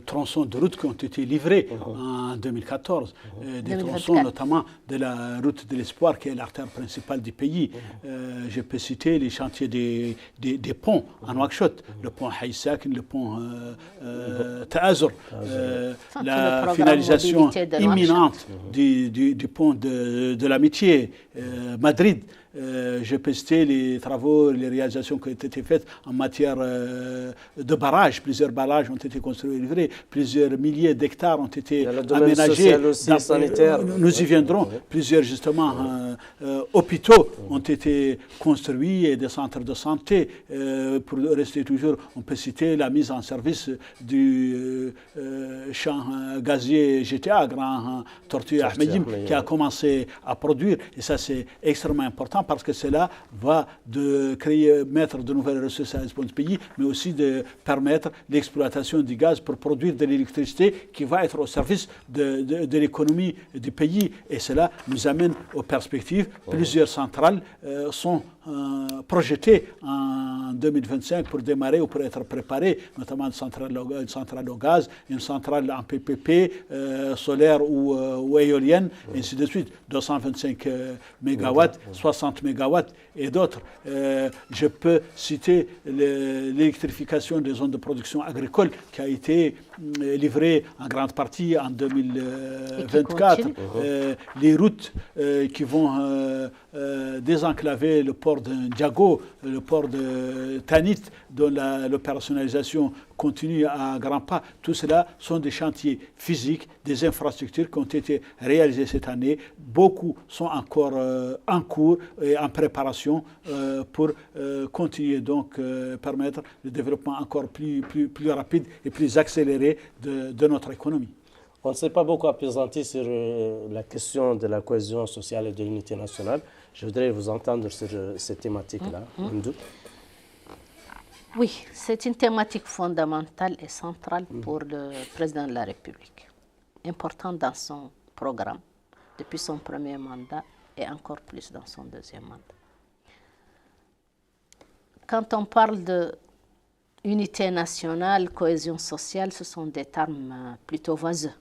[SPEAKER 4] tronçons de route qui ont été livrés en 2014. Des tronçons notamment de la route de l'Espoir, qui est l'artère principale du pays. Je peux citer les chantiers des ponts en Nouakchott, le pont Haïsak, le pont Taazur, la finalisation imminente du pont de l'Amitié, Madrid. Je peux citer les travaux, les réalisations qui ont été faites en matière de barrages. Plusieurs barrages ont été construits et livrés. Plusieurs milliers d'hectares ont été aménagés. Nous y viendrons. Plusieurs, justement, hôpitaux ont été construits et des centres de santé. Pour rester toujours, on peut citer la mise en service du champ gazier GTA, Grand Tortue Ahmedim, qui a commencé à produire. Et ça, c'est extrêmement important, parce que cela va mettre de nouvelles ressources à la disposition du pays, mais aussi de permettre l'exploitation du gaz pour produire de l'électricité qui va être au service de l'économie du pays. Et cela nous amène aux perspectives. Plusieurs centrales sont projetées en 2025 pour démarrer ou pour être préparées, notamment une centrale au gaz, une centrale en PPP, solaire ou éolienne, et ainsi de suite. 225 MW, 60 MW et d'autres. Je peux citer l'électrification des zones de production agricole qui a été livrée en grande partie en 2024. Les routes qui vont désenclaver le port de Ndiago, le port de Tanit, dont l'opérationnalisation continue à grands pas. Tout cela sont des chantiers physiques, des infrastructures qui ont été réalisées cette année. Beaucoup sont encore en cours et en préparation pour continuer, donc permettre le développement encore plus rapide et plus accéléré de notre économie.
[SPEAKER 1] On ne s'est pas beaucoup appesanti sur la question de la cohésion sociale et de l'unité nationale. Je voudrais vous entendre sur cette thématique-là.
[SPEAKER 2] Oui, c'est une thématique fondamentale et centrale pour le président de la République. Importante dans son programme, depuis son premier mandat et encore plus dans son deuxième mandat. Quand on parle de unité nationale, cohésion sociale, ce sont des termes plutôt vaseux.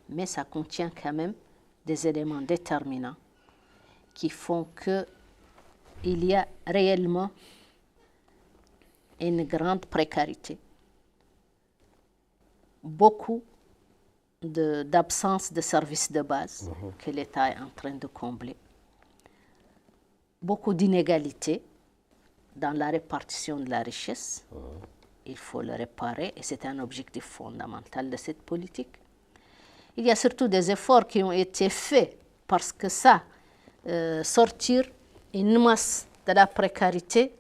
[SPEAKER 2] Mais ça contient quand même des éléments déterminants qui font qu'il y a réellement une grande précarité, beaucoup d'absence de services de base que l'État est en train de combler, beaucoup d'inégalités dans la répartition de la richesse. Il faut le réparer et c'est un objectif fondamental de cette politique. Il y a surtout des efforts qui ont été faits parce que ça, sortir une masse de la précarité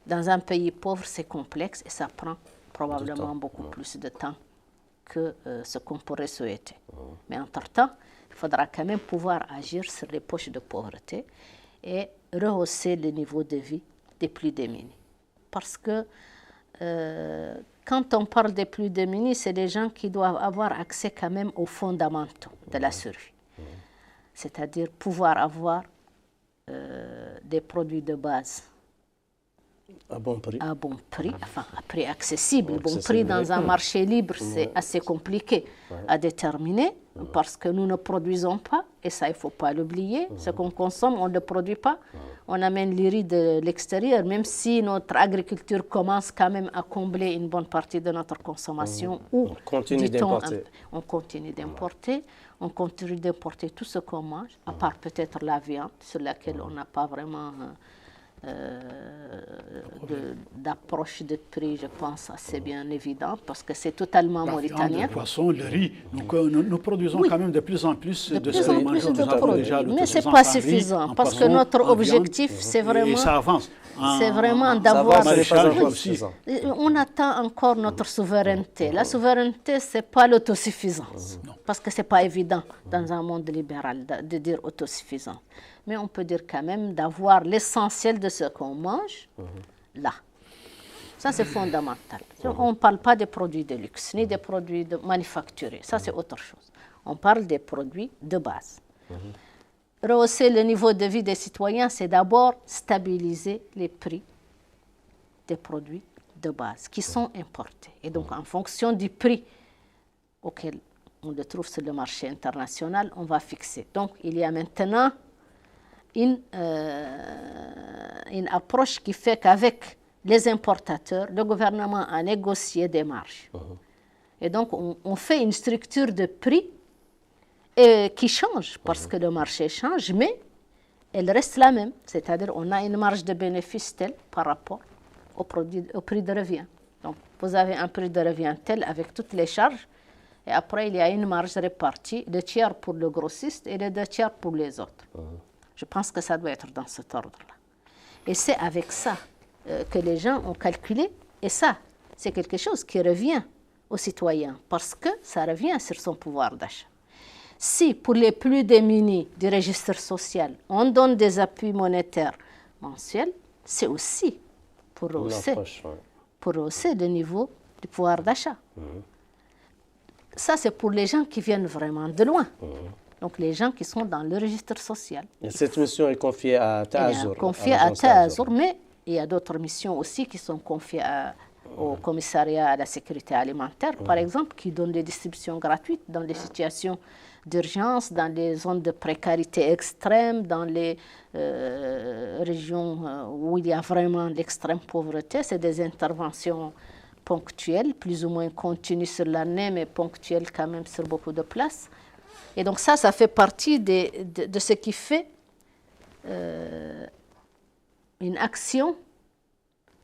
[SPEAKER 2] dans un pays pauvre, c'est complexe et ça prend probablement beaucoup plus de temps que ce qu'on pourrait souhaiter. Mais entre-temps, il faudra quand même pouvoir agir sur les poches de pauvreté et rehausser le niveau de vie des plus démunis. Parce que quand on parle des plus démunis, c'est des gens qui doivent avoir accès quand même aux fondamentaux de la survie. C'est-à-dire pouvoir avoir des produits de base
[SPEAKER 1] à bon prix,
[SPEAKER 2] enfin à prix accessible. Bon prix dans un marché libre, c'est assez compliqué à déterminer parce que nous ne produisons pas et ça, il ne faut pas l'oublier. Ce qu'on consomme, on ne le produit pas. On amène les riz de l'extérieur, même si notre agriculture commence quand même à combler une bonne partie de notre consommation.
[SPEAKER 1] On continue d'importer.
[SPEAKER 2] On continue d'importer. On continue d'importer tout ce qu'on mange, à part peut-être la viande, sur laquelle on n'a pas vraiment d'approche de prix, je pense, assez bien évidente, parce que c'est totalement mauritanien.
[SPEAKER 4] Le poisson, le riz, nous produisons quand même de plus en plus de ce qu'on mange.
[SPEAKER 2] Mais ce n'est pas suffisant, parce que notre objectif, c'est vraiment...
[SPEAKER 4] Et ça avance.
[SPEAKER 2] C'est vraiment d'avoir...
[SPEAKER 4] On
[SPEAKER 2] attend encore notre souveraineté. La souveraineté, ce n'est pas l'autosuffisance. Parce que ce n'est pas évident dans un monde libéral de dire autosuffisant. Mais on peut dire quand même d'avoir l'essentiel de ce qu'on mange là. Ça, c'est fondamental. On ne parle pas des produits de luxe, ni des produits manufacturés. Ça, c'est autre chose. On parle des produits de base. Rehausser le niveau de vie des citoyens, c'est d'abord stabiliser les prix des produits de base qui sont importés. Et donc, en fonction du prix auquel on le trouve sur le marché international, on va fixer. Donc, il y a maintenant une approche qui fait qu'avec les importateurs, le gouvernement a négocié des marges. Et donc, on fait une structure de prix qui change parce que le marché change, mais elle reste la même. C'est-à-dire on a une marge de bénéfice telle par rapport au prix de revient. Donc, vous avez un prix de revient tel avec toutes les charges, et après, il y a une marge répartie, le tiers pour le grossiste et les 2 tiers pour les autres. Je pense que ça doit être dans cet ordre-là. Et c'est avec ça que les gens ont calculé, et ça, c'est quelque chose qui revient aux citoyens, parce que ça revient sur son pouvoir d'achat. Si, pour les plus démunis du registre social, on donne des appuis monétaires mensuels, c'est aussi pour rehausser le niveau du pouvoir d'achat. Ça, c'est pour les gens qui viennent vraiment de loin. Donc, les gens qui sont dans le registre social.
[SPEAKER 1] Et cette mission est confiée à Taazour.
[SPEAKER 2] Confiée à Taazour, mais il y a d'autres missions aussi qui sont confiées au commissariat à la sécurité alimentaire, par exemple, qui donnent des distributions gratuites dans les situations d'urgence, dans les zones de précarité extrême, dans les régions où il y a vraiment l'extrême pauvreté. C'est des interventions ponctuelles, plus ou moins continues sur l'année, mais ponctuelles quand même sur beaucoup de places. Et donc ça fait partie de ce qui fait une action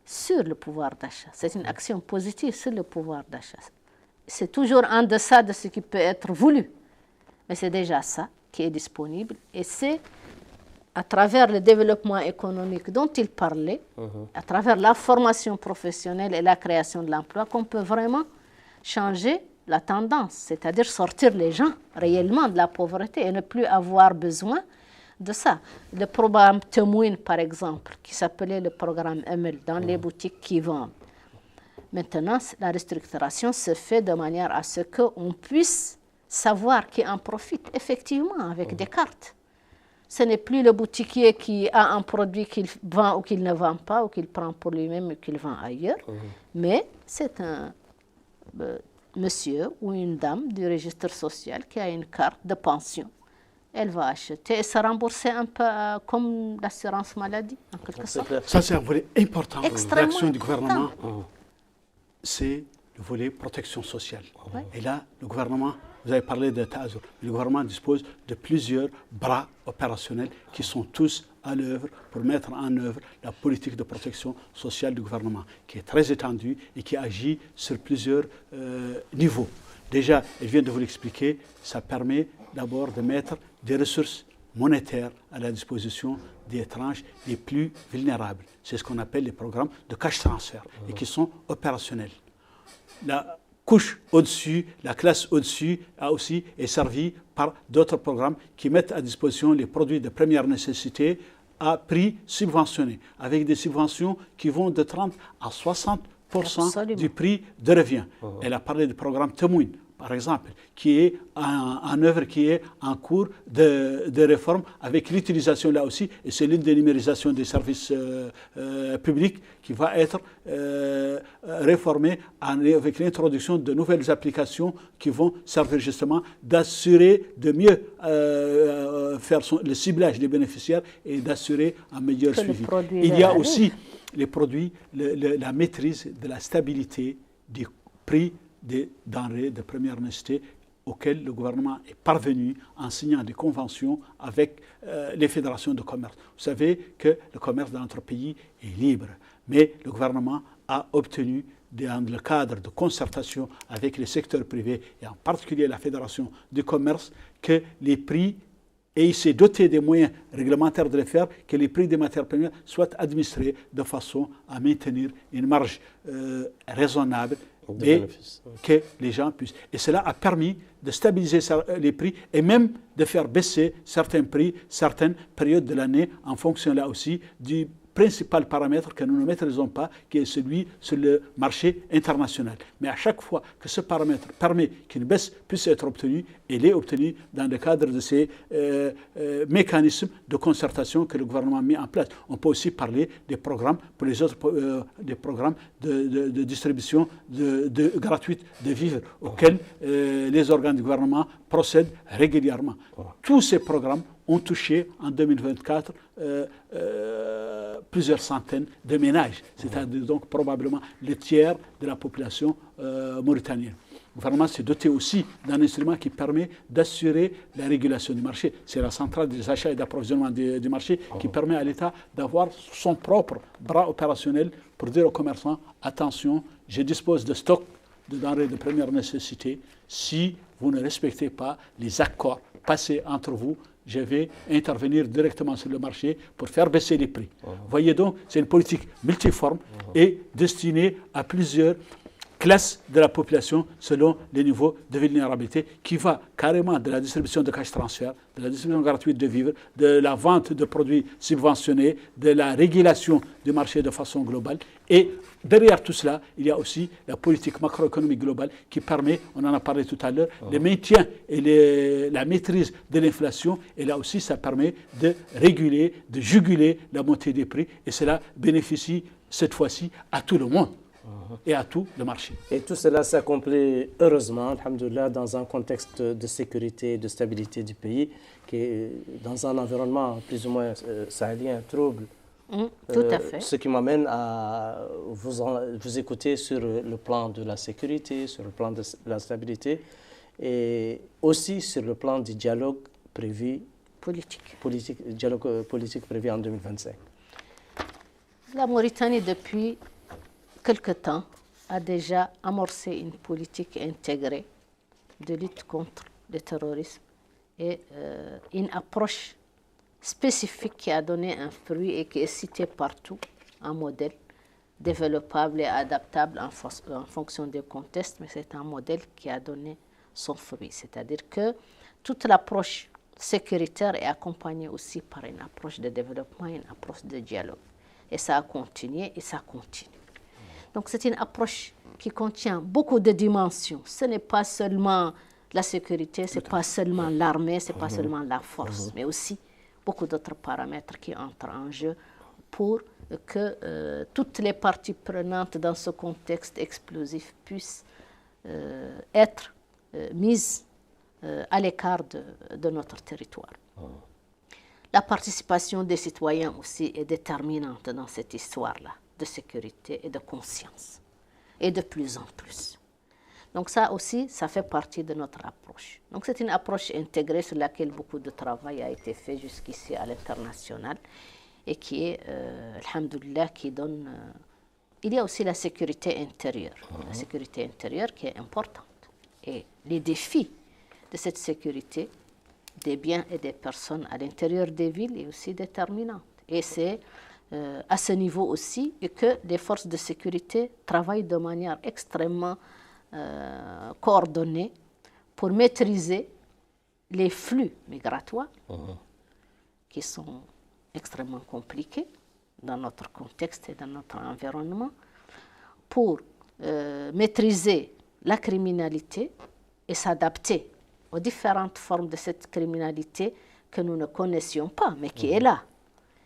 [SPEAKER 2] sur le pouvoir d'achat. C'est une action positive sur le pouvoir d'achat. C'est toujours en deçà de ce qui peut être voulu. Mais c'est déjà ça qui est disponible. Et c'est à travers le développement économique dont il parlait, à travers la formation professionnelle et la création de l'emploi, qu'on peut vraiment changer la tendance, c'est-à-dire sortir les gens réellement de la pauvreté et ne plus avoir besoin de ça. Le programme Temouine, par exemple, qui s'appelait le programme Emel dans les boutiques qui vendent. Maintenant, la restructuration se fait de manière à ce qu'on puisse savoir qui en profite effectivement avec des cartes. Ce n'est plus le boutiquier qui a un produit qu'il vend ou qu'il ne vend pas, ou qu'il prend pour lui-même ou qu'il vend ailleurs, mais c'est un monsieur ou une dame du registre social qui a une carte de pension. Elle va acheter et se rembourser un peu comme l'assurance maladie, en quelque sorte.
[SPEAKER 4] Ça, c'est un volet important de l'action du gouvernement. C'est le volet protection sociale. Et là, le gouvernement, vous avez parlé de Taazour, le gouvernement dispose de plusieurs bras opérationnels qui sont tous à l'œuvre pour mettre en œuvre la politique de protection sociale du gouvernement, qui est très étendue et qui agit sur plusieurs niveaux. Déjà, elle vient de vous l'expliquer, ça permet d'abord de mettre des ressources monétaires à la disposition des tranches les plus vulnérables. C'est ce qu'on appelle les programmes de cash transfert et qui sont opérationnels. La couche au-dessus, la classe au-dessus est servie par d'autres programmes qui mettent à disposition les produits de première nécessité à prix subventionné, avec des subventions qui vont de 30 à 60% du prix de revient. Elle a parlé du programme Temouine. par exemple, qui est en œuvre, qui est en cours de réforme, avec l'utilisation là aussi, et c'est l'une des numérisations des services publics qui va être réformée avec l'introduction de nouvelles applications qui vont servir justement d'assurer, de mieux faire le ciblage des bénéficiaires et d'assurer un meilleur suivi. Il y a aussi les produits, la maîtrise de la stabilité des prix des denrées de première nécessité auxquels le gouvernement est parvenu en signant des conventions avec les fédérations de commerce. Vous savez que le commerce dans notre pays est libre, mais le gouvernement a obtenu, dans le cadre de concertation avec les secteurs privés, et en particulier la fédération du commerce, que les prix, et il s'est doté des moyens réglementaires de le faire, que les prix des matières premières soient administrés de façon à maintenir une marge raisonnable et que les gens puissent. Et cela a permis de stabiliser les prix et même de faire baisser certains prix, certaines périodes de l'année, en fonction là aussi du principal paramètre que nous ne maîtrisons pas, qui est celui sur le marché international. Mais à chaque fois que ce paramètre permet qu'une baisse puisse être obtenue, elle est obtenue dans le cadre de ces mécanismes de concertation que le gouvernement a mis en place. On peut aussi parler des programmes pour les autres, des programmes de distribution gratuite de vivres auxquels les organes du gouvernement procèdent régulièrement. Tous ces programmes ont touché en 2024 plusieurs centaines de ménages, c'est-à-dire donc probablement le tiers de la population mauritanienne. Le gouvernement s'est doté aussi d'un instrument qui permet d'assurer la régulation du marché. C'est la centrale des achats et d'approvisionnement du marché qui permet à l'État d'avoir son propre bras opérationnel pour dire aux commerçants, attention, je dispose de stocks de denrées de première nécessité. Si vous ne respectez pas les accords passés entre vous, je vais intervenir directement sur le marché pour faire baisser les prix. Voyez donc, c'est une politique multiforme et destinée à plusieurs classes de la population selon les niveaux de vulnérabilité, qui va carrément de la distribution de cash transfert, de la distribution gratuite de vivres, de la vente de produits subventionnés, de la régulation du marché de façon globale. Et derrière tout cela, il y a aussi la politique macroéconomique globale qui permet, on en a parlé tout à l'heure, le maintien et la maîtrise de l'inflation. Et là aussi, ça permet de réguler, de juguler la montée des prix. Et cela bénéficie cette fois-ci à tout le monde et à tout le marché.
[SPEAKER 1] Et tout cela s'accomplit heureusement, alhamdoulilah, dans un contexte de sécurité et de stabilité du pays, qui est dans un environnement plus ou moins sahélien, trouble.
[SPEAKER 2] Tout à fait.
[SPEAKER 1] Ce qui m'amène à vous écouter sur le plan de la sécurité, sur le plan de la stabilité, et aussi sur le plan du dialogue prévu, dialogue politique prévu en 2025.
[SPEAKER 2] La Mauritanie, depuis quelque temps, a déjà amorcé une politique intégrée de lutte contre le terrorisme et une approche spécifique qui a donné un fruit et qui est cité partout, un modèle développable et adaptable en fonction des contextes, mais c'est un modèle qui a donné son fruit. C'est-à-dire que toute l'approche sécuritaire est accompagnée aussi par une approche de développement, une approche de dialogue. Et ça a continué et ça continue. Donc c'est une approche qui contient beaucoup de dimensions. Ce n'est pas seulement la sécurité, ce n'est pas seulement l'armée, ce n'est pas seulement la force, mais aussi beaucoup d'autres paramètres qui entrent en jeu pour que toutes les parties prenantes dans ce contexte explosif puissent être mises à l'écart de notre territoire. La participation des citoyens aussi est déterminante dans cette histoire-là de sécurité et de conscience, et de plus en plus. Donc ça aussi, ça fait partie de notre approche. Donc c'est une approche intégrée sur laquelle beaucoup de travail a été fait jusqu'ici à l'international et qui est, alhamdoulilah, qui donne... il y a aussi la sécurité intérieure. La sécurité intérieure qui est importante. Et les défis de cette sécurité des biens et des personnes à l'intérieur des villes est aussi déterminante. Et c'est à ce niveau aussi que les forces de sécurité travaillent de manière extrêmement coordonnée pour maîtriser les flux migratoires qui sont extrêmement compliqués dans notre contexte et dans notre environnement, pour maîtriser la criminalité et s'adapter aux différentes formes de cette criminalité que nous ne connaissions pas, mais qui est là.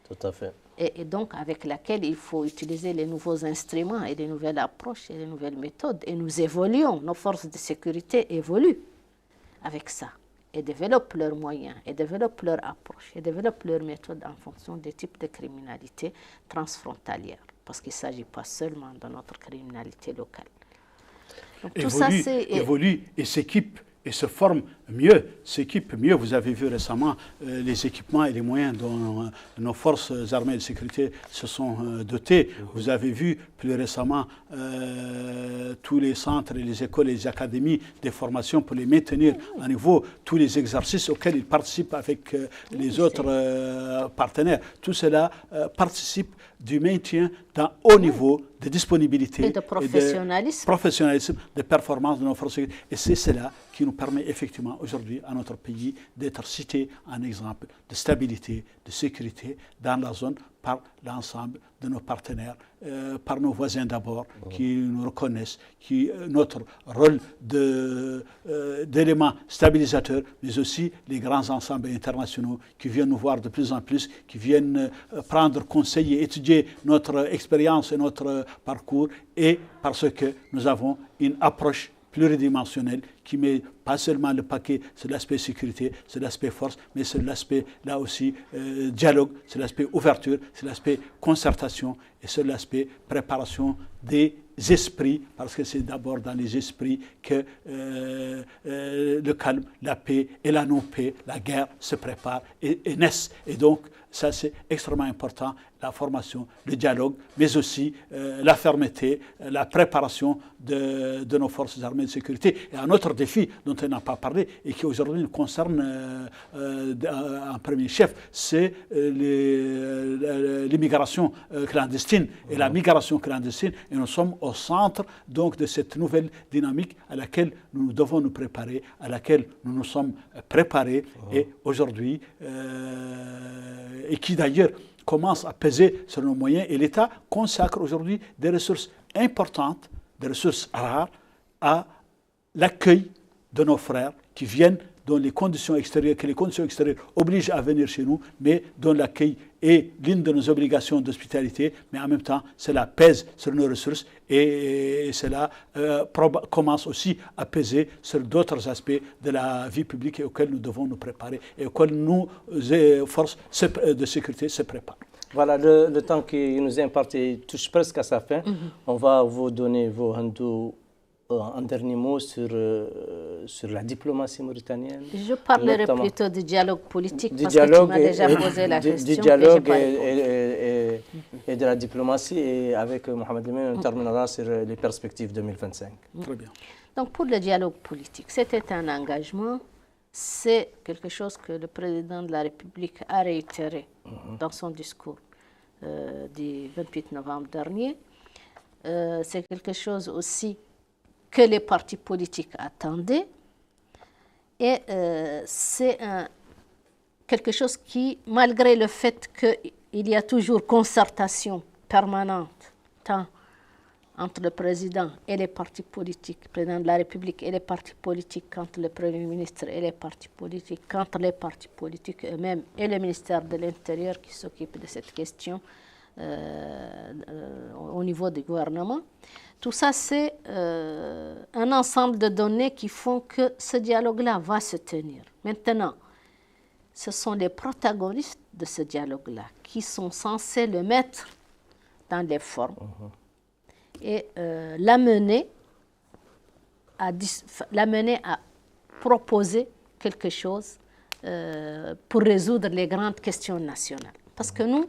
[SPEAKER 1] Tout à fait.
[SPEAKER 2] Et donc avec laquelle il faut utiliser les nouveaux instruments et les nouvelles approches et les nouvelles méthodes. Et nous évoluons, nos forces de sécurité évoluent avec ça et développent leurs moyens, et développent leur approche, et développent leurs méthodes en fonction des types de criminalité transfrontalière. Parce qu'il ne s'agit pas seulement de notre criminalité locale. Donc, tout ça,
[SPEAKER 4] évolue et s'équipe et se forme mieux, s'équipe mieux. Vous avez vu récemment les équipements et les moyens dont nos forces armées de sécurité se sont dotées. Vous avez vu plus récemment tous les centres et les écoles et les académies des formations pour les maintenir à niveau, tous les exercices auxquels ils participent avec les autres partenaires. Tout cela participe du maintien d'un haut niveau de disponibilité
[SPEAKER 2] et de professionnalisme,
[SPEAKER 4] de performance de nos forces. Et c'est cela qui nous permet effectivement aujourd'hui à notre pays d'être cité en exemple de stabilité, de sécurité dans la zone par l'ensemble de nos partenaires, par nos voisins d'abord, qui nous reconnaissent, qui notre rôle d'élément stabilisateur, mais aussi les grands ensembles internationaux qui viennent nous voir de plus en plus, qui viennent prendre conseil et étudier notre expérience et notre parcours, et parce que nous avons une approche pluridimensionnelle qui met pas seulement le paquet sur l'aspect sécurité, sur l'aspect force, mais sur l'aspect, là aussi, dialogue, sur l'aspect ouverture, sur l'aspect concertation et sur l'aspect préparation des esprits, parce que c'est d'abord dans les esprits que le calme, la paix et la non-paix, la guerre se préparent et naissent. Et donc, ça c'est extrêmement important, la formation, le dialogue, mais aussi la fermeté, la préparation de nos forces armées de sécurité. Et un autre défi dont on n'a pas parlé et qui aujourd'hui nous concerne en premier chef, c'est l'immigration clandestine et la migration clandestine. Et nous sommes au centre donc de cette nouvelle dynamique à laquelle nous devons nous préparer, à laquelle nous nous sommes préparés et aujourd'hui, et qui d'ailleurs commence à peser sur nos moyens, et l'État consacre aujourd'hui des ressources importantes, des ressources rares, à l'accueil de nos frères qui viennent dans les conditions extérieures, que les conditions extérieures obligent à venir chez nous, mais dont l'accueil est l'une de nos obligations d'hospitalité, mais en même temps, cela pèse sur nos ressources et cela commence aussi à peser sur d'autres aspects de la vie publique auxquels nous devons nous préparer et auxquels nos forces de sécurité se préparent.
[SPEAKER 1] Voilà, le temps qui nous est imparti touche presque à sa fin. On va vous donner un dernier mot sur la diplomatie mauritanienne.
[SPEAKER 2] Je parlerai plutôt du dialogue politique parce que tu m'as déjà posé la question.
[SPEAKER 1] Du dialogue et de la diplomatie, et avec Mohamed Lemine, on terminera sur les perspectives 2025.
[SPEAKER 4] Très bien.
[SPEAKER 2] Donc pour le dialogue politique, c'était un engagement, c'est quelque chose que le président de la République a réitéré dans son discours du 28 novembre dernier. C'est quelque chose aussi que les partis politiques attendaient, et c'est quelque chose qui, malgré le fait qu'il y a toujours concertation permanente, tant entre le président et les partis politiques, le président de la République et les partis politiques, entre le Premier ministre et les partis politiques, entre les partis politiques eux-mêmes et le ministère de l'Intérieur qui s'occupe de cette question au niveau du gouvernement. Tout ça, c'est un ensemble de données qui font que ce dialogue-là va se tenir. Maintenant, ce sont les protagonistes de ce dialogue-là qui sont censés le mettre dans les formes et l'amener à proposer quelque chose pour résoudre les grandes questions nationales. Parce que nous,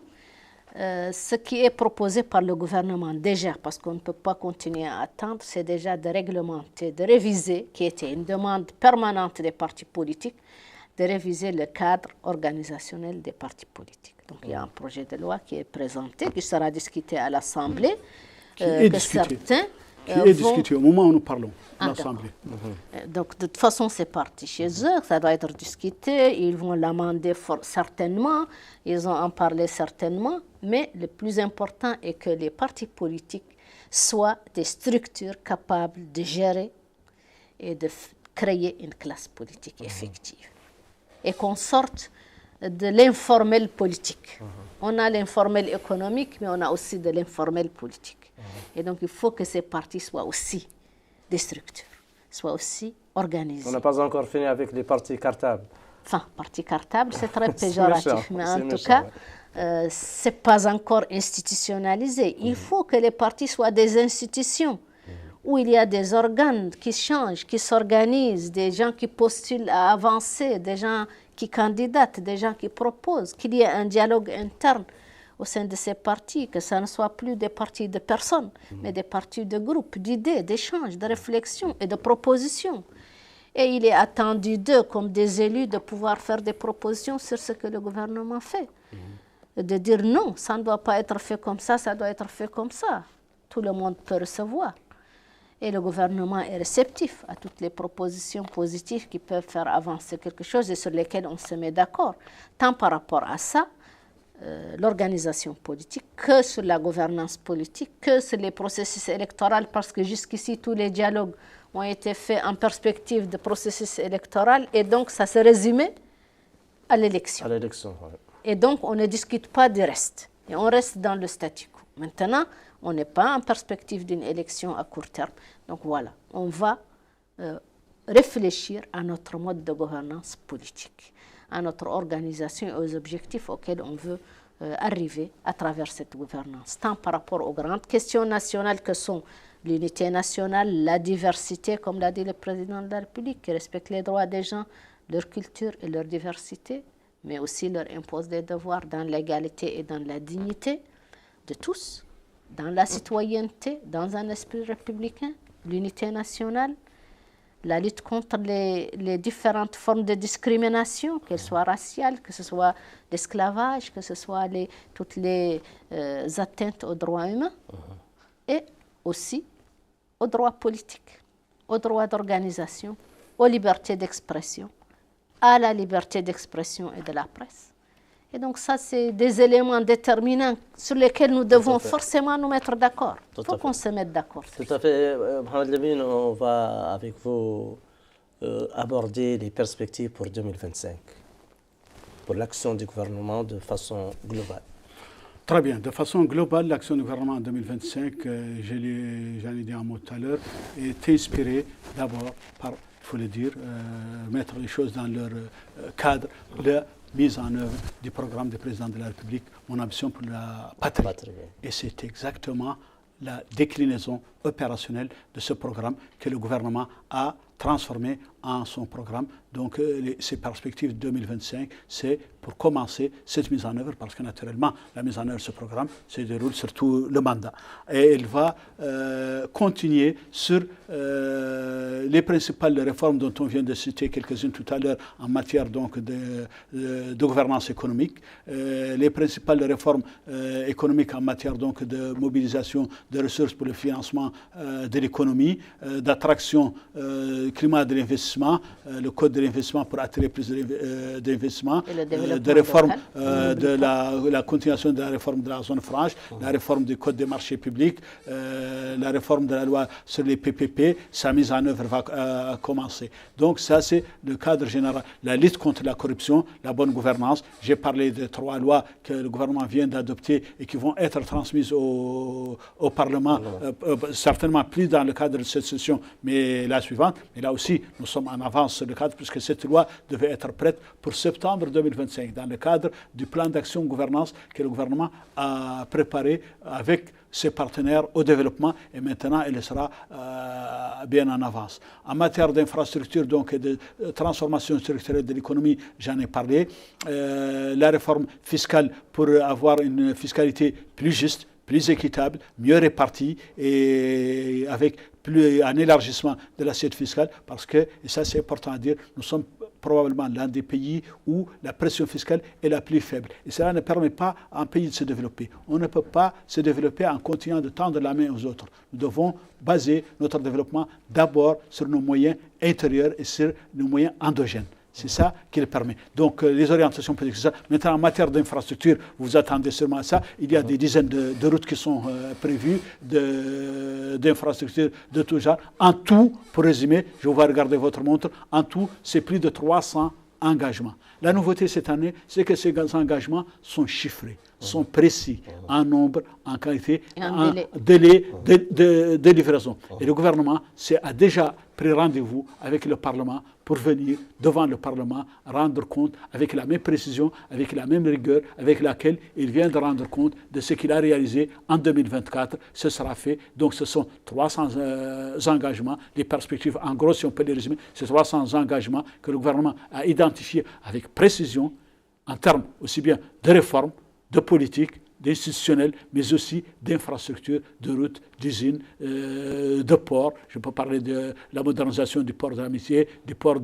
[SPEAKER 2] ce qui est proposé par le gouvernement déjà, parce qu'on ne peut pas continuer à attendre, c'est déjà de réglementer, de réviser, qui était une demande permanente des partis politiques, de réviser le cadre organisationnel des partis politiques. Donc il y a un projet de loi qui est présenté, qui sera discuté à l'Assemblée,
[SPEAKER 4] qui est discuté au moment où nous parlons, à l'Assemblée.
[SPEAKER 2] Donc, de toute façon, c'est parti chez eux, ça doit être discuté, ils vont l'amender certainement, ils vont en parler certainement, mais le plus important est que les partis politiques soient des structures capables de gérer et de créer une classe politique effective et qu'on sorte de l'informel politique. On a l'informel économique, mais on a aussi de l'informel politique. Et donc, il faut que ces partis soient aussi des structures, soient aussi organisés.
[SPEAKER 1] On n'a pas encore fini avec les partis cartables.
[SPEAKER 2] Enfin, parti cartable, c'est très péjoratif, mais en tout
[SPEAKER 1] méchant,
[SPEAKER 2] cas, ce n'est pas encore institutionnalisé. Il faut que les partis soient des institutions où il y a des organes qui changent, qui s'organisent, des gens qui postulent à avancer, des gens qui candidatent, des gens qui proposent, qu'il y ait un dialogue interne au sein de ces partis, que ça ne soit plus des partis de personnes, mais des partis de groupes, d'idées, d'échanges, de réflexions et de propositions. Et il est attendu d'eux, comme des élus, de pouvoir faire des propositions sur ce que le gouvernement fait. De dire non, ça ne doit pas être fait comme ça doit être fait comme ça. Tout le monde peut recevoir. Et le gouvernement est réceptif à toutes les propositions positives qui peuvent faire avancer quelque chose et sur lesquelles on se met d'accord. Tant par rapport à ça, l'organisation politique, que sur la gouvernance politique, que sur les processus électoraux, parce que jusqu'ici, tous les dialogues ont été faits en perspective de processus électoral et donc ça se résumait à l'élection.
[SPEAKER 1] Oui.
[SPEAKER 2] Et donc, on ne discute pas du reste. Et on reste dans le statu quo. Maintenant, on n'est pas en perspective d'une élection à court terme. Donc voilà, on va réfléchir à notre mode de gouvernance politique, à notre organisation et aux objectifs auxquels on veut arriver à travers cette gouvernance, tant par rapport aux grandes questions nationales que sont l'unité nationale, la diversité, comme l'a dit le président de la République, qui respecte les droits des gens, leur culture et leur diversité, mais aussi leur impose des devoirs dans l'égalité et dans la dignité de tous, dans la citoyenneté, dans un esprit républicain, l'unité nationale, la lutte contre les différentes formes de discrimination, qu'elles soient raciales, que ce soit l'esclavage, que ce soit toutes les atteintes aux droits humains, et aussi aux droits politiques, aux droits d'organisation, aux libertés d'expression, à la liberté d'expression et de la presse. Et donc ça, c'est des éléments déterminants sur lesquels nous devons forcément nous mettre d'accord. Il faut qu'on se mette d'accord.
[SPEAKER 1] Tout à fait. Mohamed Lamine, on va avec vous aborder les perspectives pour 2025, pour l'action du gouvernement de façon globale.
[SPEAKER 4] Très bien. De façon globale, l'action du gouvernement en 2025, j'en ai dit un mot tout à l'heure, est inspirée d'abord par, il faut le dire, mettre les choses dans leur cadre, de mise en œuvre du programme du président de la République, Mon ambition pour la patrie. Et c'est exactement la déclinaison opérationnelle de ce programme que le gouvernement a transformé en son programme. Donc, ces perspectives 2025, c'est pour commencer cette mise en œuvre, parce que naturellement, la mise en œuvre de ce programme se déroule sur tout le mandat. Et elle va continuer sur les principales réformes dont on vient de citer quelques-unes tout à l'heure en matière donc, de gouvernance économique, les principales réformes économiques en matière donc, de mobilisation de ressources pour le financement de l'économie, d'attraction climat de l'investissement, le code de l'investissement pour attirer plus d'investissements, de réforme de la continuation de la réforme de la zone franche, la réforme du code des marchés publics, la réforme de la loi sur les PPP, sa mise en œuvre va commencer. Donc ça c'est le cadre général. La lutte contre la corruption, la bonne gouvernance. J'ai parlé de 3 lois que le gouvernement vient d'adopter et qui vont être transmises au Parlement, certainement plus dans le cadre de cette session, mais la suivante. Et là aussi, nous sommes en avance sur le cadre, puisque cette loi devait être prête pour septembre 2025, dans le cadre du plan d'action gouvernance que le gouvernement a préparé avec ses partenaires au développement, et maintenant elle sera bien en avance. En matière d'infrastructure, donc et de transformation structurelle de l'économie, j'en ai parlé. La réforme fiscale pour avoir une fiscalité plus juste, plus équitable, mieux répartie et avec un élargissement de l'assiette fiscale, parce que, et ça c'est important à dire, nous sommes probablement l'un des pays où la pression fiscale est la plus faible. Et cela ne permet pas à un pays de se développer. On ne peut pas se développer en continuant de tendre la main aux autres. Nous devons baser notre développement d'abord sur nos moyens intérieurs et sur nos moyens endogènes. C'est ça qui le permet. Donc les orientations politiques, c'est ça. Maintenant, en matière d'infrastructure, vous attendez seulement à ça. Il y a des dizaines de routes qui sont prévues, d'infrastructures de tout genre. En tout, pour résumer, je vais regarder votre montre, en tout, c'est plus de 300 engagements. La nouveauté cette année, c'est que ces engagements sont chiffrés, sont précis en nombre, en qualité, en délai de livraison. Et le gouvernement a déjà pris rendez-vous avec le Parlement pour venir devant le Parlement rendre compte avec la même précision, avec la même rigueur avec laquelle il vient de rendre compte de ce qu'il a réalisé en 2024. Ce sera fait. Donc ce sont 300 engagements, les perspectives, en gros, si on peut les résumer, c'est 300 engagements que le gouvernement a identifiés avec précision en termes aussi bien de réformes, de politique, d'institutionnels, mais aussi d'infrastructures, de routes, d'usines, de ports. Je peux parler de la modernisation du port de l'Amitié, du port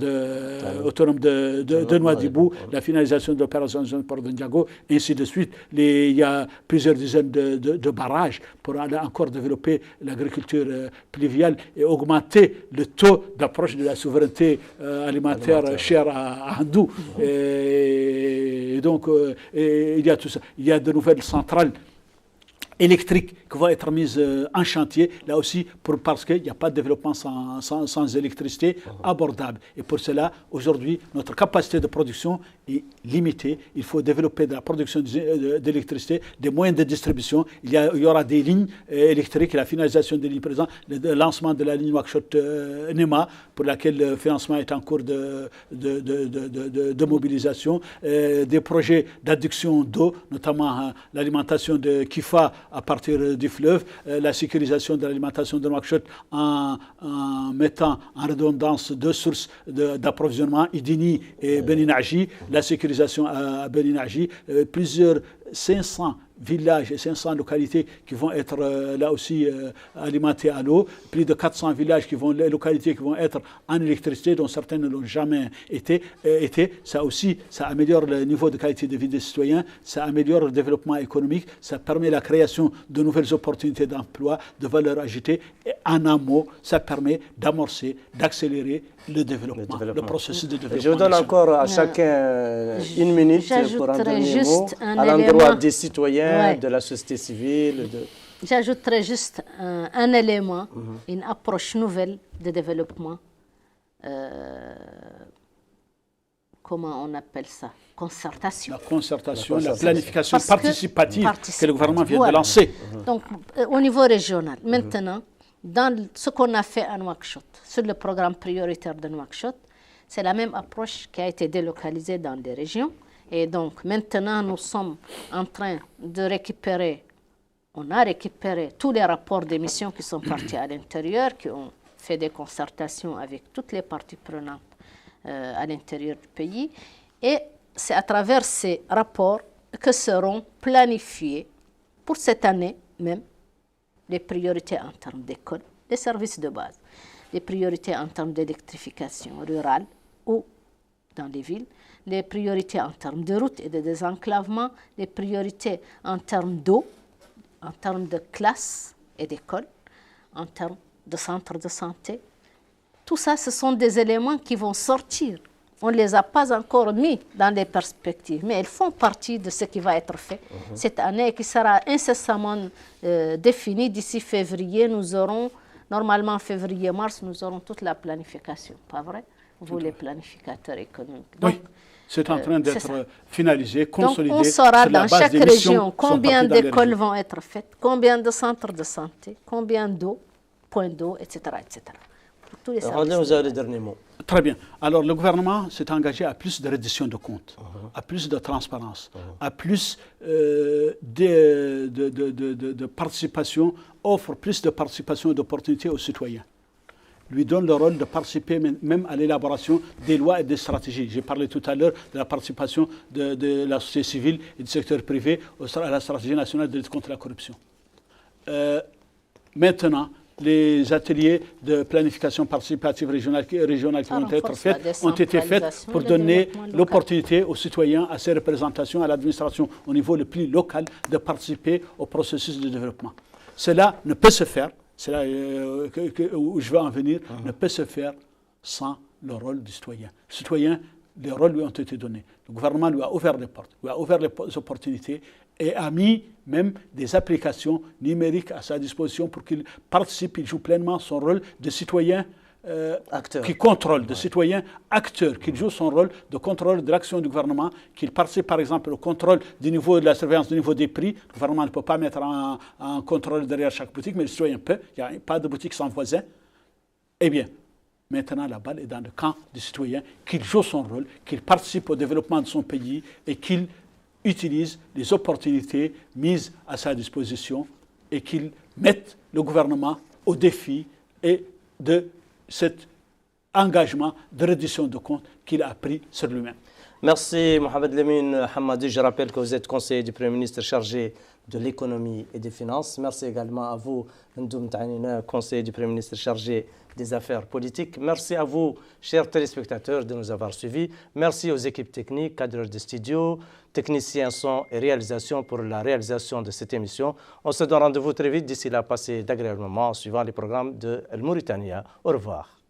[SPEAKER 4] autonome de Nouadhibou, la finalisation de l'opération du port de Ndiago, et ainsi de suite. Il y a plusieurs dizaines de barrages pour aller encore développer l'agriculture pluviale et augmenter le taux d'approche de la souveraineté alimentaire chère à Hindou. Et donc, il y a tout ça. Il y a de nouvelles centrales électriques qui vont être mises en chantier, là aussi, parce qu'il n'y a pas de développement sans électricité abordable. Et pour cela, aujourd'hui, notre capacité de production est limitée. Il faut développer de la production d'électricité, des moyens de distribution. Il y aura des lignes électriques, la finalisation des lignes présentes, le lancement de la ligne Nouakchott-Nema, pour laquelle le financement est en cours de mobilisation, des projets d'adduction d'eau, notamment l'alimentation de Kifa à partir du fleuve, la sécurisation de l'alimentation de Nouakchott en mettant en redondance deux sources d'approvisionnement, Idini et Beninagi, la sécurisation à Beninagi, plusieurs 500 villages et 500 localités qui vont être là aussi alimentées à l'eau, plus de 400 villages les localités qui vont être en électricité, dont certaines ne l'ont jamais été. Ça aussi, ça améliore le niveau de qualité de vie des citoyens, ça améliore le développement économique, ça permet la création de nouvelles opportunités d'emploi, de valeur ajoutée, et en un mot, ça permet d'amorcer, d'accélérer le développement, le processus de développement.
[SPEAKER 1] Je vous donne encore à chacun une minute pour un dernier mot à l'endroit des citoyens, de la société civile.
[SPEAKER 2] J'ajouterais juste un élément, une approche nouvelle de développement. Comment on appelle ça? Concertation.
[SPEAKER 4] La concertation, la planification participative que le gouvernement vient de lancer.
[SPEAKER 2] Donc, au niveau régional, maintenant, dans ce qu'on a fait à Nouakchott, sur le programme prioritaire de Nouakchott, c'est la même approche qui a été délocalisée dans des régions. Et donc, maintenant, nous sommes en train de récupérer, on a récupéré tous les rapports d'émission qui sont partis à l'intérieur, qui ont fait des concertations avec toutes les parties prenantes à l'intérieur du pays. Et c'est à travers ces rapports que seront planifiés pour cette année même les priorités en termes d'école, des services de base, les priorités en termes d'électrification rurale ou dans les villes, les priorités en termes de routes et de désenclavement, les priorités en termes d'eau, en termes de classes et d'écoles, en termes de centres de santé. Tout ça, ce sont des éléments qui vont sortir. On ne les a pas encore mis dans les perspectives, mais elles font partie de ce qui va être fait cette année et qui sera incessamment défini. D'ici février, nous aurons, normalement février-mars, nous aurons toute la planification, pas vrai? Vous, les planificateurs économiques. Donc,
[SPEAKER 4] oui, c'est en train d'être finalisé, consolidé.
[SPEAKER 2] Donc, on saura dans chaque région combien d'écoles vont être faites, combien de centres de santé, combien d'eau, points d'eau, etc., etc. Pour tous les services.
[SPEAKER 1] Vous avez le dernier mot.
[SPEAKER 4] Très bien. Alors, le gouvernement s'est engagé à plus de reddition de comptes, à plus de transparence, à plus de participation, offre plus de participation et d'opportunités aux citoyens. Lui donne le rôle de participer même à l'élaboration des lois et des stratégies. J'ai parlé tout à l'heure de la participation de la société civile et du secteur privé à la stratégie nationale de lutte contre la corruption. Maintenant, les ateliers de planification participative régionale qui vont être faits ont été faits pour donner l'opportunité aux citoyens, à ces représentations, à l'administration au niveau le plus local de participer au processus de développement. Cela ne peut se faire, c'est là où je veux en venir, ne peut se faire sans le rôle du citoyen. Le citoyen les rôles lui ont été donnés. Le gouvernement lui a ouvert les portes, lui a ouvert les opportunités et a mis même des applications numériques à sa disposition pour qu'il participe, il joue pleinement son rôle de citoyen qui contrôle, de citoyen acteur, qu'il joue son rôle de contrôle de l'action du gouvernement, qu'il participe par exemple au contrôle du niveau de la surveillance du niveau des prix. Le gouvernement ne peut pas mettre un contrôle derrière chaque boutique, mais le citoyen peut. Il n'y a pas de boutique sans voisin. Eh bien, maintenant, la balle est dans le camp du citoyen, qu'il joue son rôle, qu'il participe au développement de son pays et qu'il utilise les opportunités mises à sa disposition et qu'il mette le gouvernement au défi et de cet engagement de reddition de comptes qu'il a pris sur lui-même.
[SPEAKER 1] Merci Mohamed Lamine Hammadi. Je rappelle que vous êtes conseiller du Premier ministre chargé de l'économie et des finances. Merci également à vous, Ndoum Tahnina, conseiller du Premier ministre chargé des affaires politiques. Merci à vous, chers téléspectateurs, de nous avoir suivis. Merci aux équipes techniques, cadres de studio, techniciens son et réalisation pour la réalisation de cette émission. On se donne rendez-vous très vite. D'ici là, passez d'agréables moments en suivant les programmes de El Mauritania. Au revoir.